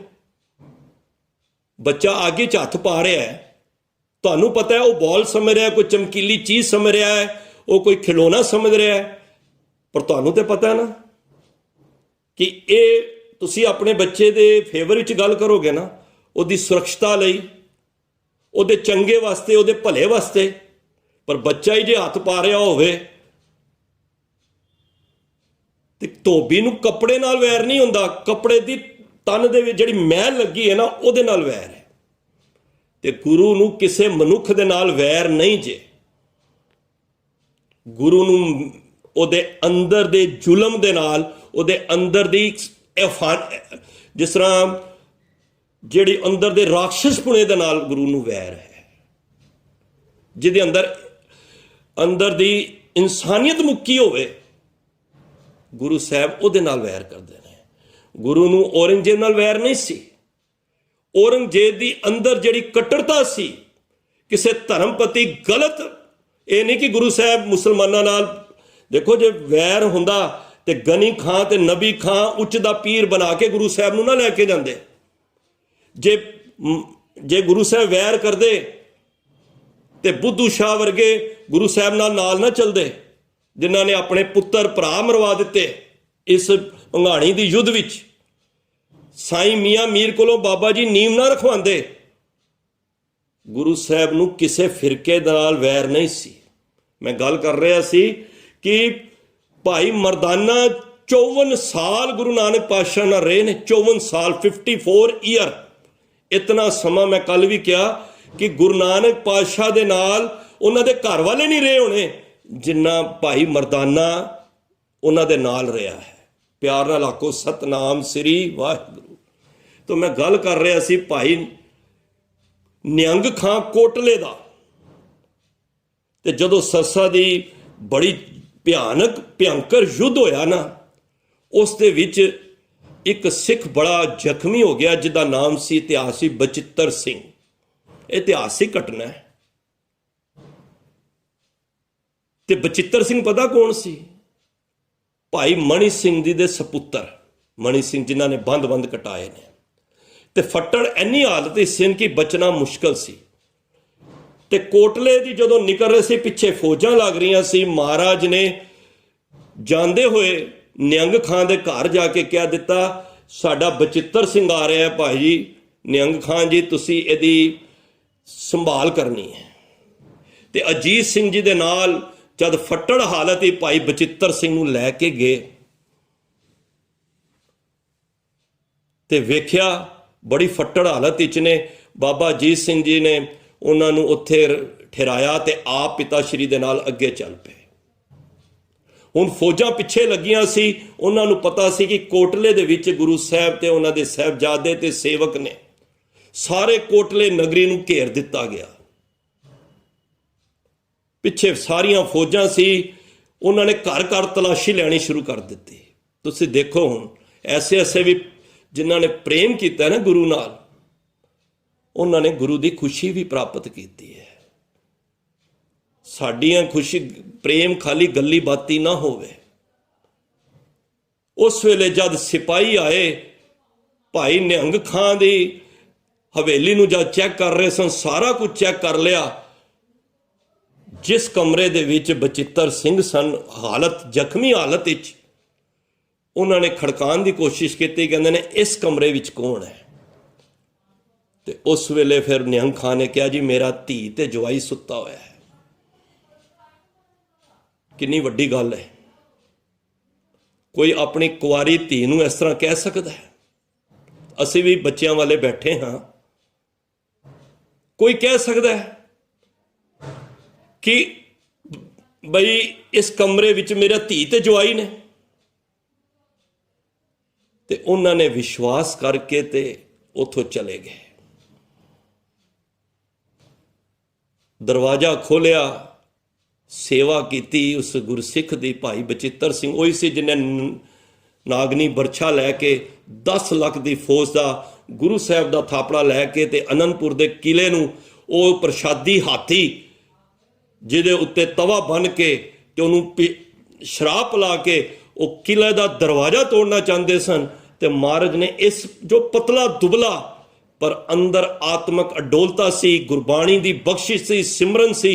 बच्चा आगे च हत्थ पा रहा है, तुहानूं पता है वह बॉल समझ रहा है, कोई चमकीली चीज़ समझ रहा है, वो कोई खिलौना समझ रहा है, पर तुहानूं तो पता है ना कि ये तुसीं अपने बच्चे दे फेवर विच गल करोगे ना, ਉਹਦੀ सुरक्षता लई, ਉਹਦੇ चंगे वास्ते, ਉਹਦੇ भले वास्ते। पर बच्चा ही जे हथ पा रहा होवे ते धोबी नूं कपड़े नाल वैर नहीं हुंदा, कपड़े दी तन दे विच जिहड़ी मैल लगी है ना, ਉਹਦੇ नाल वैर है। ते गुरु नूं किसे मनुख दे नाल वैर नहीं जे। गुरु नूं ਉਹਦੇ अंदर दे जुलम दे नाल, ਉਹਦੇ अंदर दी जिस तरह ਜਿਹੜੀ अंदर दे राक्षसपुणे दे नाल गुरु नूं वैर है। जिहदे अंदर दी इंसानियत मुक्की होवे, गुरु साहब ਉਹਦੇ नाल वैर करदे ने। गुरु नूं औरंगजेब नाल वैर नहीं सी। औरंगजेब दी अंदर जिहड़ी कट्टरता सी, किसे धर्म प्रति गलत, ये नहीं कि गुरु साहब मुसलमानां नाल, देखो जे वैर हुंदा ते गनी खां ते नबी खां उच्च दा पीर बना के गुरु साहब नूं ना लैके जांदे। जे गुरु साहब वैर करदे ते बुद्धू शाह वर्गे गुरु साहब नाल ना चलदे, जिन्हां ने अपने पुत्तर भरा मरवा दिते इस भंगाणी दी युद्ध विच। साईं मियाँ मीर कोलों बाबा जी नीम ना रखवांदे। गुरु साहब नूं किसे फिरके नाल वैर नहीं सी। मैं गल कर रहा सी कि भाई मरदाना 54 साल गुरु नानक पातशाह नाल रहे ने। 54 साल, 54 ईयर। इतना समा मैं कल भी कहा कि गुरु नानक पातशाह दे नाल उन्हां दे घर वाले नहीं रहे होने जिन्ना भाई मरदाना उन्हां दे नाल रहा है। प्यार नाल आखो सतनाम श्री वाहिगुरू। तो मैं गल कर रहा सी भाई निहंग खां कोटले दा, ते जदों सरसा दी बड़ी भयंकर युद्ध होया ना, उस दे विच एक सिख बड़ा जख्मी हो गया जिसका नाम सी इतिहासी बचित्तर सिंह। इतिहासिक घटना है। ते बचित्तर सिंह पता कौन सी? भाई मणि सिंह जी दे सपुत्तर, मणि सिंह जिन्हां ने बंद बंद कटाए ने। ते फट्टड़ इन्नी हालत सी कि बचना मुश्किल सी। ते कोटले दी जदों निकल रहे सी, पिछे फौजां लग रही सी। महाराज ने जांदे हुए निहंग खां दे घर जाके कह दिता, साडा बचित्तर सिंह आ रहा है भाई जी, निहंग खां जी तुसी इहदी संभाल करनी है। ते अजीत सिंह जी दे नाल जद फट्टड़ हालत ही भाई बचित्तर सिंह नूं लैके गए ते वेख्या बड़ी फट्टड़ हालत विच ने। बाबा अजीत सिंह जी ने उन्हां नूं उत्थे ठहराया ते आप पिता श्री दे नाल अगे चल पे। हुण फौजां पिछे लगियां सी, उन्हां नूं पता सी कि कोटले दे विच गुरु साहब ते उन्हां दे साहिबजादे ते सेवक ने। सारे कोटले नगरी नूं घेर दिता गया। पिछे सारियां फौजां सी, उन्हां ने घर घर तलाशी लैनी शुरू कर दी। तुसीं देखो हुण ऐसे ऐसे भी जिन्हां ने प्रेम किया ना गुरु नाल, उन्हां ने गुरु की खुशी भी प्राप्त की है। साडियां खुशी प्रेम खाली गली बाती ना होवे। उस वेले जद सिपाही आए, भाई निहंग खां दी हवेली नूं जद चैक कर रहे सन, सारा कुछ चैक कर लिया। जिस कमरे दे विच बचित्तर सिंह सन, हालत जख्मी हालत विच, उन्होंने खड़कान की कोशिश की, कहते ने इस कमरे विच कौन है। तो उस वेले फिर निहंग खां ने कहा, जी मेरा धी ते जवाई सुता होया है। कितनी वड्डी गल है। कोई अपनी कुआरी धी नूं इस तरह कह सकता है? असीं भी बच्चों वाले बैठे हाँ, कोई कह सकता है कि बई इस कमरे विच मेरा धी ते जवाई ने? ते उन्होंने विश्वास करके ते उथों चले गए। दरवाजा खोलिया, सेवा की उस गुरसिख दी, भाई बचित्तर सिंह वही सी जिन्हें नागनी बरछा लैके 10 लाख की फौज का गुरु साहब का थापड़ा लैके ते आनंदपुर के किले नूं वो प्रशादी हाथी जिहदे उत्ते तवा बन के ते उन्होंने शराब पिला के वो किले का दरवाजा तोड़ना चाहते सन। ते महाराज ने इस जो पतला दुबला पर अंदर आत्मक अडोलता सी, गुरबाणी की बख्शिश सी, सिमरन सी,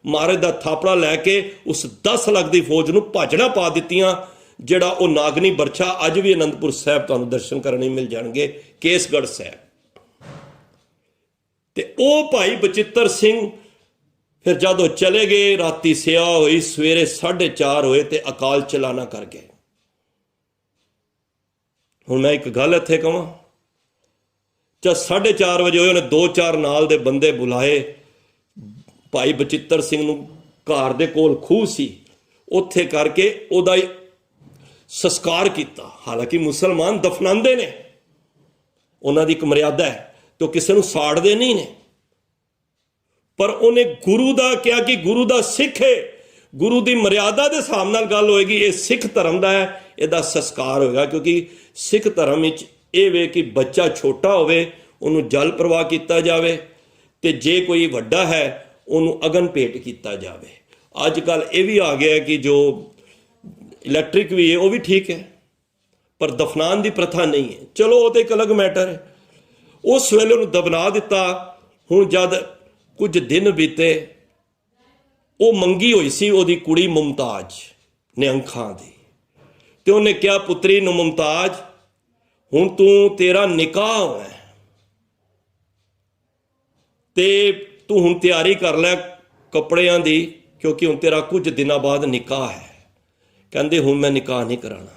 महाराज का थापड़ा लैके उस 10 लाख की फौज नूं भाजड़ा पा दित्तियां। जिहड़ा वो नागनी बरछा अज भी आनंदपुर साहब तुहानूं दर्शन करने मिल जाणगे, केसगढ़ साहब। ते ओ भाई बचित्तर सिंह फिर जब वो चले गए, राती सिया हुई, सवेरे 4:30 होए ते अकाल चलाना कर गए। हुण मैं एक गल इत्थे कहां, जब 4:30 बजे होए, उन्हें 2-4 नाल दे बंदे बुलाए। भाई बचित्तर सिंह नूं घर दे कोल खूह सी, उत्थे करके उहदा संस्कार किया। हालांकि मुसलमान दफनांदे ने, उन्हां दी एक मर्यादा है, तो किसी नूं साड़दे नहीं ने, पर उन्हें गुरु का कहा कि गुरु का सिख है, गुरु की मर्यादा के हिसाब नाल गल होएगी। ये सिख धर्म का है, इसका संस्कार होगा। क्योंकि सिख धर्म विच ये वे कि बच्चा छोटा होवे उन्होंने जल प्रवाह किया जाए, तो जे कोई वड्डा है उन्होंने अगन भेंट किया जाए। अजकल ये भी आ गया है कि जो इलैक्ट्रिक भी है वो भी ठीक है, पर दफनान की प्रथा नहीं है। चलो वो तो एक अलग मैटर है। उस वेले उन्होंने दफना दिता। हुण जद कुछ दिन बीते, वो मंगी हुई सी ओदी कुड़ी मुमताज निहंग खां दी, ते उन्हें क्या पुत्री नूं मुमताज, हुण तू तेरा निकाह है ते तू हुण तैयारी कर लै कपड़ियां दी, क्योंकि हुण तेरा कुछ दिनों बाद निकाह है। कहंदे हुण मैं निकाह नहीं कराना।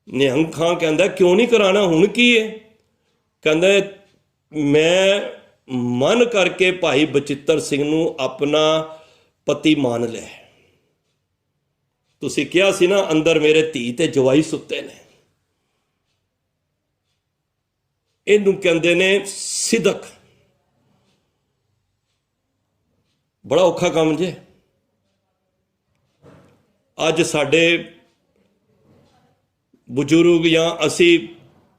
निहंग खां कहंदा क्यों नहीं कराना, हुण की है? कहंदा मैं मन करके भाई बचित्तर सिंह नूं अपना पति मान लिया। तुसीं कहा सी ना अंदर मेरे धी ते जवाई सुते ने। इहनूं कहंदे ने सिदक। बड़ा औखा काम जे। अज साडे बुजुर्ग या असी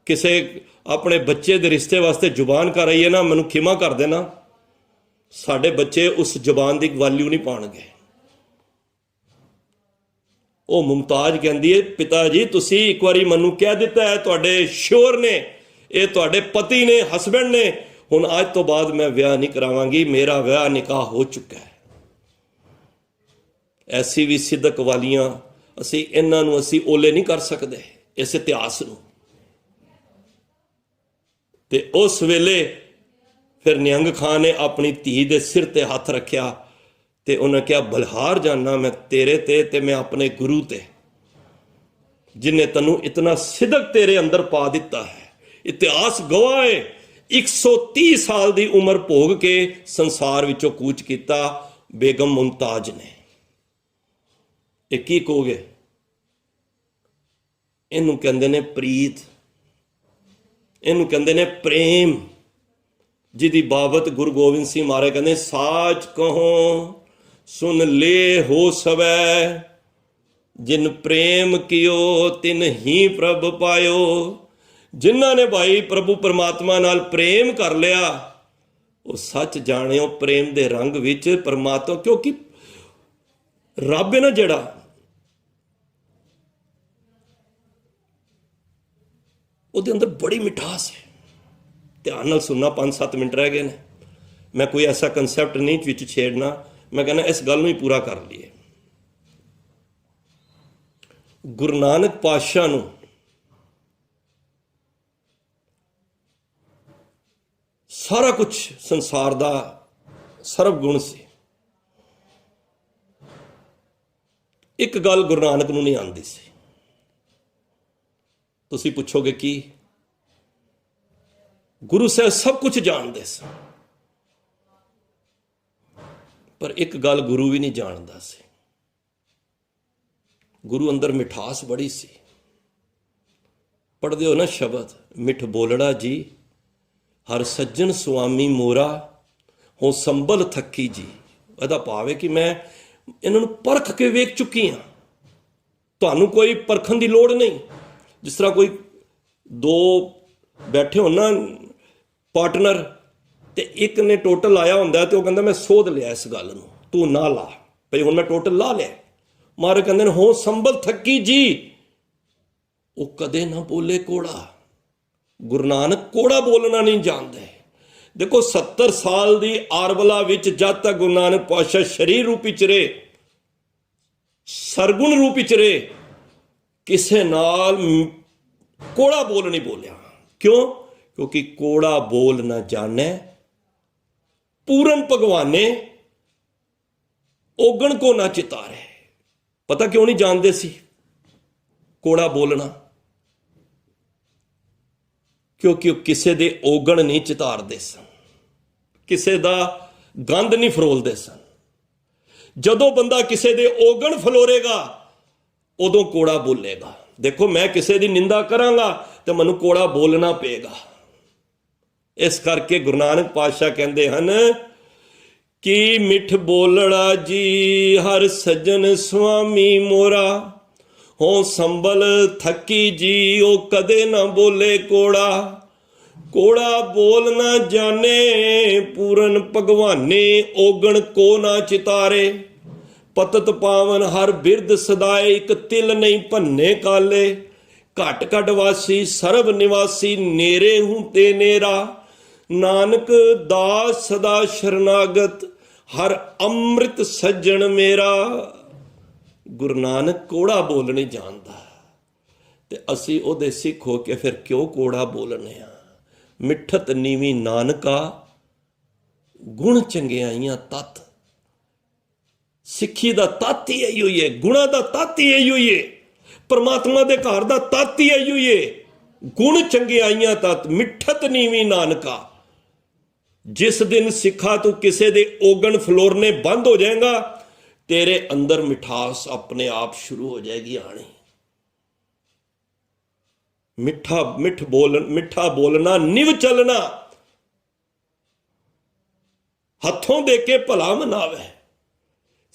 किसे अपने बच्चे के रिश्ते वास्ते जुबान कर आईए ना, मैनूं खिमा कर देना, साडे बच्चे उस जुबान की वैल्यू नहीं पाणगे। वो मुमताज कहती है पिता जी तुसी एक बारी मैनूं कह दिता है, तुहाडे श्योर ने, ये तुहाडे पति ने, हसबैंड ने, हुण अज तो बाद मैं विआह नहीं करावांगी, मेरा विआह निकाह हो चुका है। ऐसी भी सिदक वालियां असी इन्हां नूं असी ओले नहीं कर सकते इस इतिहास नूं। ते उस वेले फिर निहंग खां ने अपनी धी दे सिर ते हथ रखिया ते उन्हें कहा बलिहार जाना मैं तेरे ते मैं अपने गुरु ते, जिन्हें तैनूं इतना सिदक तेरे अंदर पा दिता है। इतिहास गवाह है 130 साल की उम्र भोग के संसार विचों कूच किया बेगम मुमताज ने। एक ही कहोगे, इनू कहंदे ने प्रीत, इनू कहंदे ने प्रेम, जिदी बाबत गुरु गोबिंद सिंह महाराज कहंदे साच कहो सुन ले हो सवै, जिन प्रेम कियो तिन ही प्रभ पायो। जिन्हां ने भाई प्रभु परमात्मा नाल प्रेम कर लिया वो सच जानियो प्रेम दे रंग विच परमात्मा, क्योंकि रब है ना जड़ा ਉਹਦੇ ਅੰਦਰ ਬੜੀ ਮਿਠਾਸ ਹੈ। ਧਿਆਨ ਨਾਲ ਸੁਣਨਾ, 5-7 ਮਿੰਟ ਰਹਿ ਗਏ ਨੇ। ਮੈਂ ਕੋਈ ਐਸਾ ਕੰਸੈਪਟ ਨਹੀਂ ਵਿੱਚ ਛੇੜਨਾ, ਮੈਂ ਕਹਿੰਦਾ ਇਸ ਗੱਲ ਨੂੰ ਹੀ ਪੂਰਾ ਕਰ ਲਈਏ। ਗੁਰੂ ਨਾਨਕ ਪਾਤਸ਼ਾਹ ਨੂੰ ਸਾਰਾ ਕੁਝ ਸੰਸਾਰ ਦਾ ਸਰਬ ਗੁਣ ਸੀ। ਇੱਕ ਗੱਲ ਗੁਰੂ ਨਾਨਕ ਨੂੰ ਨਹੀਂ ਆਉਂਦੀ ਸੀ। ਤੁਸੀਂ ਪੁੱਛੋਗੇ ਕੀ? ਗੁਰੂ ਸਾਹਿਬ ਸਭ ਕੁਝ ਜਾਣਦੇ ਸਨ, ਪਰ ਇੱਕ ਗੱਲ ਗੁਰੂ ਵੀ ਨਹੀਂ ਜਾਣਦਾ ਸੀ। ਗੁਰੂ ਅੰਦਰ ਮਿਠਾਸ ਬੜੀ ਸੀ। ਪੜ੍ਹਦੇ ਹੋ ਨਾ ਸ਼ਬਦ, ਮਿੱਠ ਬੋਲੜਾ ਜੀ ਹਰ ਸੱਜਣ ਸੁਆਮੀ ਮੋਰਾ, ਹੋ ਸੰਭਲ ਥੱਕੀ ਜੀ। ਇਹਦਾ ਭਾਵ ਹੈ ਕਿ ਮੈਂ ਇਹਨਾਂ ਨੂੰ ਪਰਖ ਕੇ ਵੇਖ ਚੁੱਕੀ ਹਾਂ। ਤੁਹਾਨੂੰ ਕੋਈ ਪਰਖਣ ਦੀ ਲੋੜ ਨਹੀਂ। ਜਿਸ ਤਰ੍ਹਾਂ ਕੋਈ ਦੋ ਬੈਠੇ ਹੋਣ ਨਾ ਪਾਰਟਨਰ, ਤੇ ਇੱਕ ਨੇ ਟੋਟਲ ਲਾਇਆ ਹੁੰਦਾ ਤੇ ਉਹ ਕਹਿੰਦਾ ਮੈਂ ਸੋਧ ਲਿਆ ਇਸ ਗੱਲ ਨੂੰ, ਤੂੰ ਨਾ ਲਾ ਭਈ, ਹੁਣ ਮੈਂ ਟੋਟਲ ਲਾ ਲਿਆ। ਮਾਰੇ ਕਹਿੰਦੇ ਨੇ ਹੋ ਸੰਭਲ ਥੱਕੀ ਜੀ। ਉਹ ਕਦੇ ਨਾ ਬੋਲੇ ਕੋੜਾ। ਗੁਰੂ ਨਾਨਕ ਕੋੜਾ ਬੋਲਣਾ ਨਹੀਂ ਜਾਣਦੇ। ਦੇਖੋ 70 ਸਾਲ ਦੀ ਆਰਬਲਾ ਵਿੱਚ ਜਦ ਤੱਕ ਗੁਰੂ ਨਾਨਕ ਪਾਤਸ਼ਾਹ ਸਰੀਰ ਰੂਪ ਵਿੱਚ ਰਹੇ, ਸਰਗੁਣ ਰੂਪ ਵਿੱਚ ਰਹੇ, ਕਿਸੇ ਨਾਲ ਕੋੜਾ ਬੋਲ ਨਹੀਂ ਬੋਲਿਆ। ਕਿਉਂ? ਕਿਉਂਕਿ ਕੋੜਾ ਬੋਲ ਨਾ ਜਾਣੈ ਪੂਰਨ ਭਗਵਾਨੇ, ਔਗਣ ਕੋ ਨਾ ਚਿਤਾਰੇ। ਪਤਾ ਕਿਉਂ ਨਹੀਂ ਜਾਣਦੇ ਸੀ ਕੋੜਾ ਬੋਲਣਾ? ਕਿਉਂਕਿ ਉਹ ਕਿਸੇ ਦੇ ਔਗਣ ਨਹੀਂ ਚਿਤਾਰਦੇ ਸਨ, ਕਿਸੇ ਦਾ ਗੰਧ ਨਹੀਂ ਫਰੋਲਦੇ ਸਨ। ਜਦੋਂ ਬੰਦਾ ਕਿਸੇ ਦੇ ਔਗਣ ਫਲੋਰੇਗਾ ਉਦੋਂ ਕੋੜਾ ਬੋਲੇਗਾ। ਦੇਖੋ ਮੈਂ ਕਿਸੇ ਦੀ ਨਿੰਦਾ ਕਰਾਂਗਾ ਤੇ ਮੈਨੂੰ ਕੋੜਾ ਬੋਲਣਾ ਪਏਗਾ। ਇਸ ਕਰਕੇ ਗੁਰੂ ਨਾਨਕ ਪਾਤਸ਼ਾਹ ਕਹਿੰਦੇ ਹਨ ਕਿ ਮਿੱਠ ਬੋਲੜਾ ਜੀ ਹਰ ਸੱਜਣ ਸੁਆਮੀ ਮੋਰਾ, ਹੋ ਸੰਭਲ ਥੱਕੀ ਜੀ ਉਹ ਕਦੇ ਨਾ ਬੋਲੇ ਕੋੜਾ। ਕੋੜਾ ਬੋਲ ਨਾ ਜਾਣੇ ਪੂਰਨ ਭਗਵਾਨੇ, ਔਗਣ ਕੋ ਨਾ ਚਿਤਾਰੇ। ਪਤਤ ਪਾਵਨ ਹਰ ਬਿਰਦ ਸਦਾਏ, ਇੱਕ ਤਿਲ ਨਹੀਂ ਭੰਨੇ ਕਾਲੇ। ਘਟ ਘਟ ਵਾਸੀ ਸਰਬ ਨਿਵਾਸੀ, ਨੇਰੇ ਹੂੰ ਤੇ ਨੇਰਾ। ਨਾਨਕ ਦਾਸ ਸਦਾ ਸ਼ਰਨਾਗਤ, ਹਰ ਅੰਮ੍ਰਿਤ ਸੱਜਣ ਮੇਰਾ। ਗੁਰੂ ਨਾਨਕ ਕੋੜਾ ਬੋਲ ਨਹੀਂ ਜਾਣਦਾ, ਤੇ ਅਸੀਂ ਉਹਦੇ ਸਿੱਖ ਹੋ ਕੇ ਫਿਰ ਕਿਉਂ ਕੋੜਾ ਬੋਲਨੇ ਆ? ਮਿੱਠਤ ਨੀਵੀਂ ਨਾਨਕਾ, ਗੁਣ ਚੰਗਿਆਈਆਂ ਤਤ। ਸਿੱਖੀ ਦਾ ਤੱਤ ਹੀ ਇਹੀ ਹੋਈ ਹੈ, ਗੁਣਾ ਦਾ ਤੱਤ ਹੀ ਇਹੀ ਹੋਈ ਹੈ, ਪਰਮਾਤਮਾ ਦੇ ਘਰ ਦਾ ਤੱਤ ਹੀ ਇਹੀ ਹੋਈ ਹੈ। ਗੁਣ ਚੰਗਿਆਈਆਂ ਤਤ, ਮਿੱਠਤ ਨੀਵੀਂ ਨਾਨਕਾ। ਜਿਸ ਦਿਨ ਸਿੱਖਾ ਤੂੰ ਕਿਸੇ ਦੇ ਔਗਣ ਫਲੋਰਨੇ ਬੰਦ ਹੋ ਜਾਏਗਾ, ਤੇਰੇ ਅੰਦਰ ਮਿਠਾਸ ਆਪਣੇ ਆਪ ਸ਼ੁਰੂ ਹੋ ਜਾਏਗੀ ਆਣੀ। ਮਿੱਠਾ ਬੋਲਣਾ, ਨਿਵ ਚੱਲਣਾ, ਹੱਥੋਂ ਦੇ ਕੇ ਭਲਾ ਮਨਾਵੇ।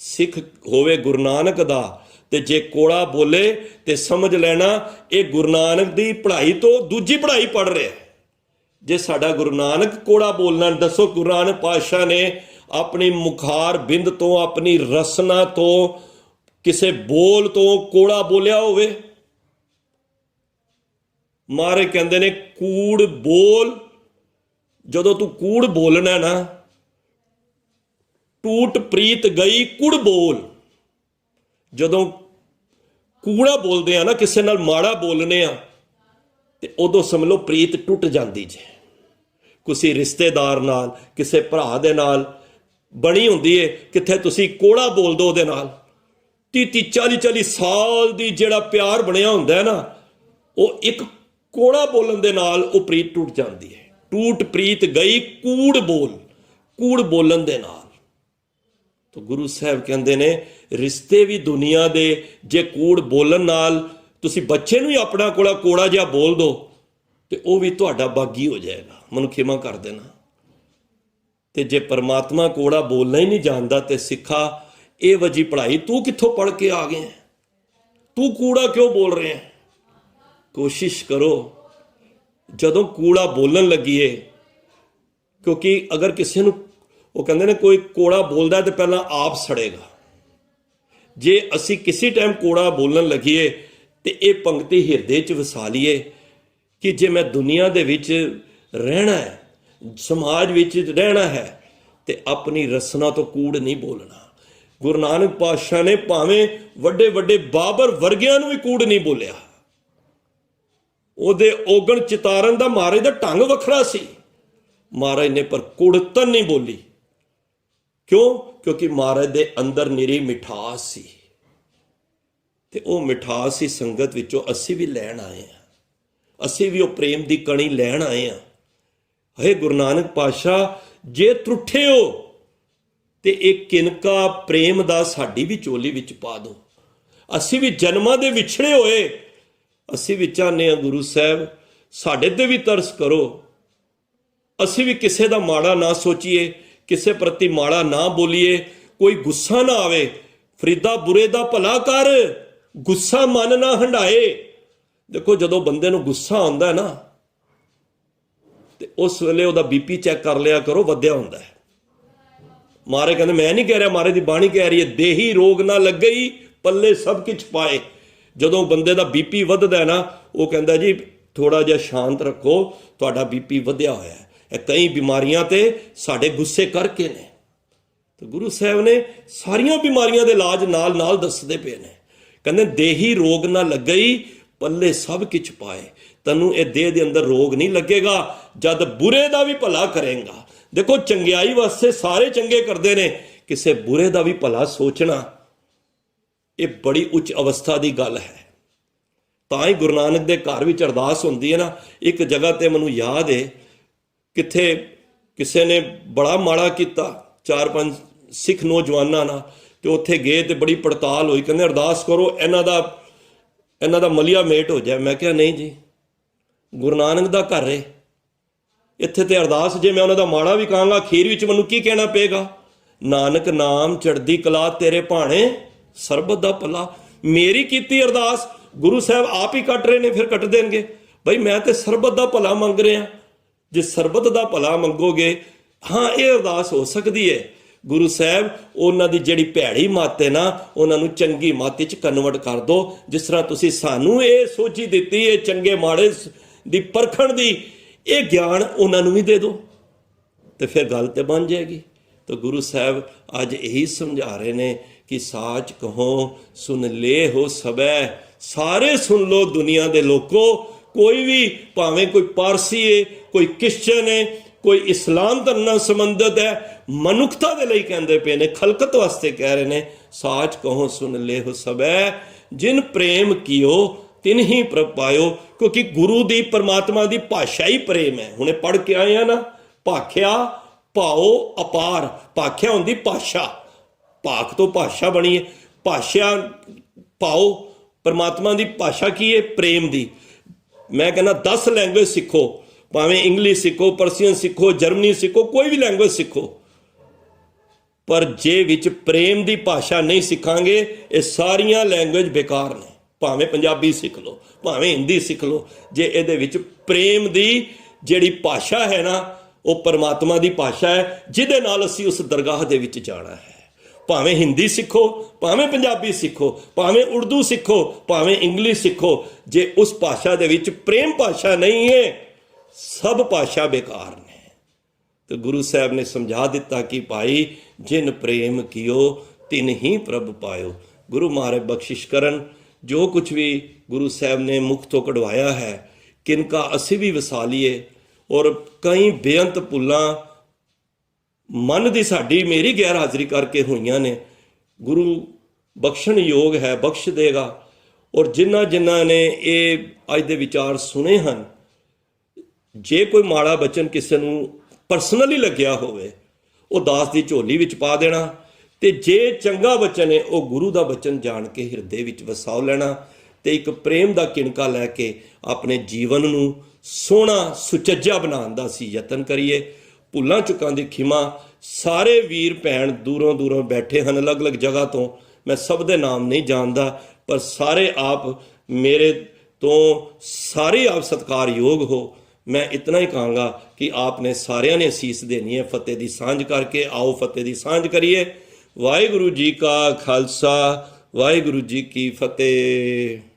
ਸਿੱਖ ਹੋਵੇ ਗੁਰੂ ਨਾਨਕ ਦਾ ਤੇ ਜੇ ਕੋੜਾ ਬੋਲੇ ਤੇ ਸਮਝ ਲੈਣਾ ਇਹ ਗੁਰੂ ਨਾਨਕ ਦੀ ਪੜ੍ਹਾਈ ਤੋਂ ਦੂਜੀ ਪੜ੍ਹਾਈ ਪੜ੍ਹ ਰਿਹਾ। ਜੇ ਸਾਡਾ ਗੁਰੂ ਨਾਨਕ ਕੋੜਾ ਬੋਲਣਾ, ਦੱਸੋ ਗੁਰੂ ਨਾਨਕ ਪਾਤਸ਼ਾਹ ਨੇ ਆਪਣੀ ਮੁਖਾਰ ਬਿੰਦ ਤੋਂ, ਆਪਣੀ ਰਸਨਾ ਤੋਂ, ਕਿਸੇ ਬੋਲ ਤੋਂ ਕੋੜਾ ਬੋਲਿਆ ਹੋਵੇ? ਮਾਰੇ ਕਹਿੰਦੇ ਨੇ ਕੂੜ ਬੋਲ। ਜਦੋਂ ਤੂੰ ਕੂੜ ਬੋਲਣਾ ਨਾ, ਟੂਟ ਪ੍ਰੀਤ ਗਈ ਕੁੜ ਬੋਲ। ਜਦੋਂ ਕੂੜਾ ਬੋਲਦੇ ਆ ਨਾ, ਕਿਸੇ ਨਾਲ ਮਾੜਾ ਬੋਲਨੇ ਆ, ਤੇ ਉਦੋਂ ਸਮਝ ਲਓ ਪ੍ਰੀਤ ਟੁੱਟ ਜਾਂਦੀ ਜੇ। ਕਿਸੇ ਰਿਸ਼ਤੇਦਾਰ ਨਾਲ, ਕਿਸੇ ਭਰਾ ਦੇ ਨਾਲ ਬਣੀ ਹੁੰਦੀ ਏ, ਕਿੱਥੇ ਤੁਸੀਂ ਕੋੜਾ ਬੋਲ ਦੋ ਉਹਦੇ ਨਾਲ, 30-40 ਸਾਲ ਦੀ ਜਿਹੜਾ ਪਿਆਰ ਬਣਿਆ ਹੁੰਦਾ ਹੈ ਨਾ, ਉਹ ਇੱਕ ਕੋੜਾ ਬੋਲਣ ਦੇ ਨਾਲ ਉਹ ਪ੍ਰੀਤ ਟੁੱਟ ਜਾਂਦੀ ਹੈ। ਟੂਟ ਪ੍ਰੀਤ ਗਈ ਕੂੜ ਬੋਲ, ਕੂੜ ਬੋਲਣ ਦੇ ਨਾਲ। ਤਾਂ ਗੁਰੂ ਸਾਹਿਬ ਕਹਿੰਦੇ ਨੇ ਰਿਸ਼ਤੇ ਵੀ ਦੁਨੀਆ ਦੇ ਜੇ ਕੂੜ ਬੋਲਣ ਨਾਲ, ਤੁਸੀਂ ਬੱਚੇ ਨੂੰ ਹੀ ਆਪਣਾ ਕੋੜਾ ਜਿਹਾ ਬੋਲ ਦੋ ਤੇ ਉਹ ਵੀ ਤੁਹਾਡਾ ਬਾਗੀ ਹੋ ਜਾਏਗਾ, ਮੈਨੂੰ ਖਿਮਾ ਕਰ ਦੇਣਾ। ਤੇ ਜੇ ਪਰਮਾਤਮਾ ਕੋੜਾ ਬੋਲਣਾ ਹੀ ਨਹੀਂ ਜਾਣਦਾ ਤੇ ਸਿੱਖਾ ਇਹ ਵਜੀ ਪੜ੍ਹਾਈ ਤੂੰ ਕਿੱਥੋਂ ਪੜ੍ਹ ਕੇ ਆ ਗਿਆ? ਤੂੰ ਕੂੜਾ ਕਿਉਂ ਬੋਲ ਰਿਹਾ? ਕੋਸ਼ਿਸ਼ ਕਰੋ ਜਦੋਂ ਕੂੜਾ ਬੋਲਣ ਲੱਗੀਏ, ਕਿਉਂਕਿ ਅਗਰ ਕਿਸੇ ਨੂੰ, ਉਹ ਕਹਿੰਦੇ ਨੇ ਕੋਈ ਕੋੜਾ ਬੋਲਦਾ ਤੇ ਪਹਿਲਾਂ ਆਪ ਸੜੇਗਾ। ਜੇ ਅਸੀਂ ਕਿਸੇ ਟਾਈਮ ਕੋੜਾ ਬੋਲਣ ਲੱਗੀਏ ਤੇ ਇਹ ਪੰਕਤੀ ਹਿਰਦੇ 'ਚ ਵਸਾ ਲਈਏ कि जे मैं दुनिया दे विच रहना है, समाज विच रहना है, ते अपनी रसना तो कूड़ नहीं बोलना। गुरु नानक पातशाह ने भावें वड्डे वड्डे बाबर वर्गियां नूं भी कूड़ नहीं बोलिया। ਉਹਦੇ ओगण चितारन ਦਾ महाराज ਦਾ ढंग ਵੱਖਰਾ ਸੀ, महाराज ने पर कुड़तन नहीं बोली। क्यों? क्योंकि महाराज दे अंदर निरी मिठास सी, ते ਉਹ मिठास ही संगत विचों असी भी लैण आए हैं। असी भी ਉਹ प्रेम ਦੀ कणी लैण आए हैं। हे गुरु नानक पातशाह, जे त्रुठे हो ते एक किनका प्रेम ਦਾ ਸਾਡੀ भी चोली विच पा दो। असी भी जन्मां दे विछड़े होए, ਅਸੀਂ ਵੀ ਚਾਹੁੰਦੇ ਹਾਂ ਗੁਰੂ ਸਾਹਿਬ ਸਾਡੇ ਤੇ ਵੀ ਤਰਸ ਕਰੋ। ਅਸੀਂ ਵੀ ਕਿਸੇ ਦਾ ਮਾੜਾ ਨਾ ਸੋਚੀਏ, ਕਿਸੇ ਪ੍ਰਤੀ ਮਾੜਾ ਨਾ ਬੋਲੀਏ, ਕੋਈ ਗੁੱਸਾ ਨਾ ਆਵੇ। ਫਰੀਦਾ ਬੁਰੇ ਦਾ ਭਲਾ ਕਰ, ਗੁੱਸਾ ਮਨ ਨਾ ਹੰਡਾਏ। ਦੇਖੋ ਜਦੋਂ ਬੰਦੇ ਨੂੰ ਗੁੱਸਾ ਆਉਂਦਾ ਨਾ, ਤੇ ਉਸ ਵੇਲੇ ਉਹਦਾ ਬੀਪੀ ਚੈੱਕ ਕਰ ਲਿਆ ਕਰੋ, ਵਧਿਆ ਹੁੰਦਾ ਹੈ। ਮਾਰੇ ਕਹਿੰਦੇ, ਮੈਂ ਨਹੀਂ ਕਹਿ ਰਿਹਾ, ਮਾਰੇ ਦੀ ਬਾਣੀ ਕਹਿ ਰਹੀ ਹੈ, ਦੇਹੀ ਰੋਗ ਨਾ ਲੱਗੇ ਪੱਲੇ ਸਭ ਕੁਝ ਪਾਏ। ਜਦੋਂ ਬੰਦੇ ਦਾ ਬੀਪੀ ਵੱਧਦਾ ਨਾ, ਉਹ ਕਹਿੰਦਾ ਜੀ ਥੋੜਾ ਜਿਹਾ ਸ਼ਾਂਤ ਰੱਖੋ, ਤੁਹਾਡਾ ਬੀਪੀ ਵਧਿਆ ਹੋਇਆ ਹੈ। ਇਹ ਕਈ ਬਿਮਾਰੀਆਂ ਤੇ ਸਾਡੇ ਗੁੱਸੇ ਕਰਕੇ ਨੇ। ਤੇ ਗੁਰੂ ਸਾਹਿਬ ਨੇ ਸਾਰੀਆਂ ਬਿਮਾਰੀਆਂ ਦੇ ਇਲਾਜ ਨਾਲ ਨਾਲ ਦੱਸਦੇ ਪਏ ਨੇ। ਕਹਿੰਦੇ ਦੇਹੀ ਰੋਗ ਨਾ ਲੱਗਈ ਪੱਲੇ ਸਭ ਕੁਝ ਪਾਏ। ਤੈਨੂੰ ਇਹ ਦੇਹ ਦੇ ਅੰਦਰ ਰੋਗ ਨਹੀਂ ਲੱਗੇਗਾ ਜਦ ਬੁਰੇ ਦਾ ਵੀ ਭਲਾ ਕਰੇਗਾ। ਦੇਖੋ ਚੰਗਿਆਈ ਵਾਸਤੇ ਸਾਰੇ ਚੰਗੇ ਕਰਦੇ ਨੇ, ਕਿਸੇ ਬੁਰੇ ਦਾ ਵੀ ਭਲਾ ਸੋਚਣਾ ਇਹ ਬੜੀ ਉੱਚ ਅਵਸਥਾ ਦੀ ਗੱਲ ਹੈ। ਤਾਂ ਹੀ ਗੁਰੂ ਨਾਨਕ ਦੇ ਘਰ ਵਿੱਚ ਅਰਦਾਸ ਹੁੰਦੀ ਹੈ ਨਾ। ਇੱਕ ਜਗ੍ਹਾ ਤੇ ਮੈਨੂੰ ਯਾਦ ਹੈ, ਕਿੱਥੇ ਕਿਸੇ ਨੇ ਬੜਾ ਮਾੜਾ ਕੀਤਾ 4-5 ਸਿੱਖ ਨੌਜਵਾਨਾਂ ਨਾਲ, ਤੇ ਉੱਥੇ ਗਏ ਤੇ ਬੜੀ ਪੜਤਾਲ ਹੋਈ। ਕਹਿੰਦੇ ਅਰਦਾਸ ਕਰੋ ਇਹਨਾਂ ਦਾ ਮਲੀਆ ਮੇਟ ਹੋ ਜਾਏ। ਮੈਂ ਕਿਹਾ ਨਹੀਂ ਜੀ, ਗੁਰੂ ਨਾਨਕ ਦਾ ਘਰ ਹੈ, ਇੱਥੇ ਤੇ ਅਰਦਾਸ ਜੇ ਮੈਂ ਉਹਨਾਂ ਦਾ ਮਾੜਾ ਵੀ ਕਹਾਂਗਾ, ਅਖੀਰ ਵਿੱਚ ਮੈਨੂੰ ਕੀ ਕਹਿਣਾ ਪਏਗਾ? ਨਾਨਕ ਨਾਮ ਚੜ੍ਹਦੀ ਕਲਾ ਤੇਰੇ ਭਾਣੇ ਸਰਬਤ ਦਾ ਭਲਾ। ਮੇਰੀ ਕੀਤੀ ਅਰਦਾਸ ਗੁਰੂ ਸਾਹਿਬ ਆਪ ਹੀ ਕੱਟ ਰਹੇ ਨੇ, ਫਿਰ ਕੱਟ ਦੇਣਗੇ। ਬਈ ਮੈਂ ਤੇ ਸਰਬਤ ਦਾ ਭਲਾ ਮੰਗ ਰਿਹਾ। ਜੇ ਸਰਬਤ ਦਾ ਭਲਾ ਮੰਗੋਗੇ, ਹਾਂ ਇਹ ਅਰਦਾਸ ਹੋ ਸਕਦੀ ਹੈ। ਗੁਰੂ ਸਾਹਿਬ ਉਹਨਾਂ ਦੀ ਜਿਹੜੀ ਭੈੜੀ ਮੱਤ ਹੈ ਨਾ, ਉਹਨਾਂ ਨੂੰ ਚੰਗੀ ਮੱਤ 'ਚ ਕਨਵਰਟ ਕਰ ਦਿਓ। ਜਿਸ ਤਰ੍ਹਾਂ ਤੁਸੀਂ ਸਾਨੂੰ ਇਹ ਸੋਝੀ ਦਿੱਤੀ ਹੈ ਚੰਗੇ ਮਾੜੇ ਦੀ ਪਰਖਣ ਦੀ, ਇਹ ਗਿਆਨ ਉਹਨਾਂ ਨੂੰ ਵੀ ਦੇ ਦਿਓ, ਤੇ ਫਿਰ ਗੱਲ ਤੇ ਬਣ ਜਾਏਗੀ। ਤਾਂ ਗੁਰੂ ਸਾਹਿਬ ਅੱਜ ਇਹੀ ਸਮਝਾ ਰਹੇ ਨੇ कि साच कहो सुन ले हो सबै। सारे सुन लो दुनिया दे लोगों, कोई भी भावें कोई पारसी है, कोई क्रिश्चन है, कोई इस्लाम धर्म नाल संबंधित है, मनुखता दे लई कहंदे पे ने, खलकत वास्ते कह रहे ने। साच कहो सुन ले हो सबै, जिन प्रेम कियो तिन ही प्रभ पायो। क्योंकि गुरु दी परमात्मा दी भाषा ही प्रेम है। हुणे पढ़ के आए हैं ना, भाख्या भाओ अपार। भाख्या हुंदी भाषा, भाख तो भाषा बनी है। भाषा भाओ, परमात्मा की भाषा की है प्रेम की। मैं कहना 10 लैंग्वेज सीखो, भावें इंग्लिश सीखो, पर्शियन सीखो, जर्मनी सीखो, कोई भी लैंग्वेज सीखो, पर जे विच प्रेम की भाषा नहीं सीखांगे, ये सारिया लैंग्वेज बेकार ने। भावें पंजाबी सीख लो, भावें हिंदी सीख लो, जे इहदे विच प्रेम की जिहड़ी भाषा है ना, वो परमात्मा की भाषा है, जिहदे नाल असीं उस दरगाह दे विच जाना है। भावें हिंदी सीखो, भावें पंजाबी सीखो, भावें उर्दू सीखो, भावें इंग्लिश सीखो, जे उस भाषा दे विच प्रेम भाषा नहीं है, सब भाषा बेकार ने। तो गुरु साहब ने समझा दिता कि भाई जिन प्रेम कियो तिन ही प्रभ पायो। गुरु महाराज बख्शिश करन, जो कुछ भी गुरु साहब ने मुख तो कढ़वाया है, किनका असी भी वसा लीए। और कई बेअंत भुल्लां मन की साड़ी मेरी गैर हाजिरी करके हुई ने। गुरु बख्शण योग है, बख्श देगा। और जिन्ना जिन्ना ने ये अज दे विचार सुने हैं, जे कोई माड़ा बचन किसी नूं परसनली लग्या होवे, वो दास की झोली विच पा देना, ते जे चंगा बचन है वो गुरु का बचन जान के हिरदे विच वसाओ लेना, ते एक प्रेम का किणका लैके अपने जीवन नूं सोहना सुचज्जा बनाउण दा असीं यतन करिए। भुल्लां चुकां दी खिमा। सारे वीर भैन दूरों दूरों बैठे हैं अलग अलग जगह तो, मैं सब दे नाम नहीं जानता, पर सारे आप मेरे तो सारे आप सत्कार योग हो। मैं इतना ही कहूँगा कि आपने सारिਆਂ ने असीस देनी है। फतेह दी सांझ करके आओ, फतेह दी सांझ करिए। वाहिगुरु जी का खालसा, वाहिगुरु जी की फतेह।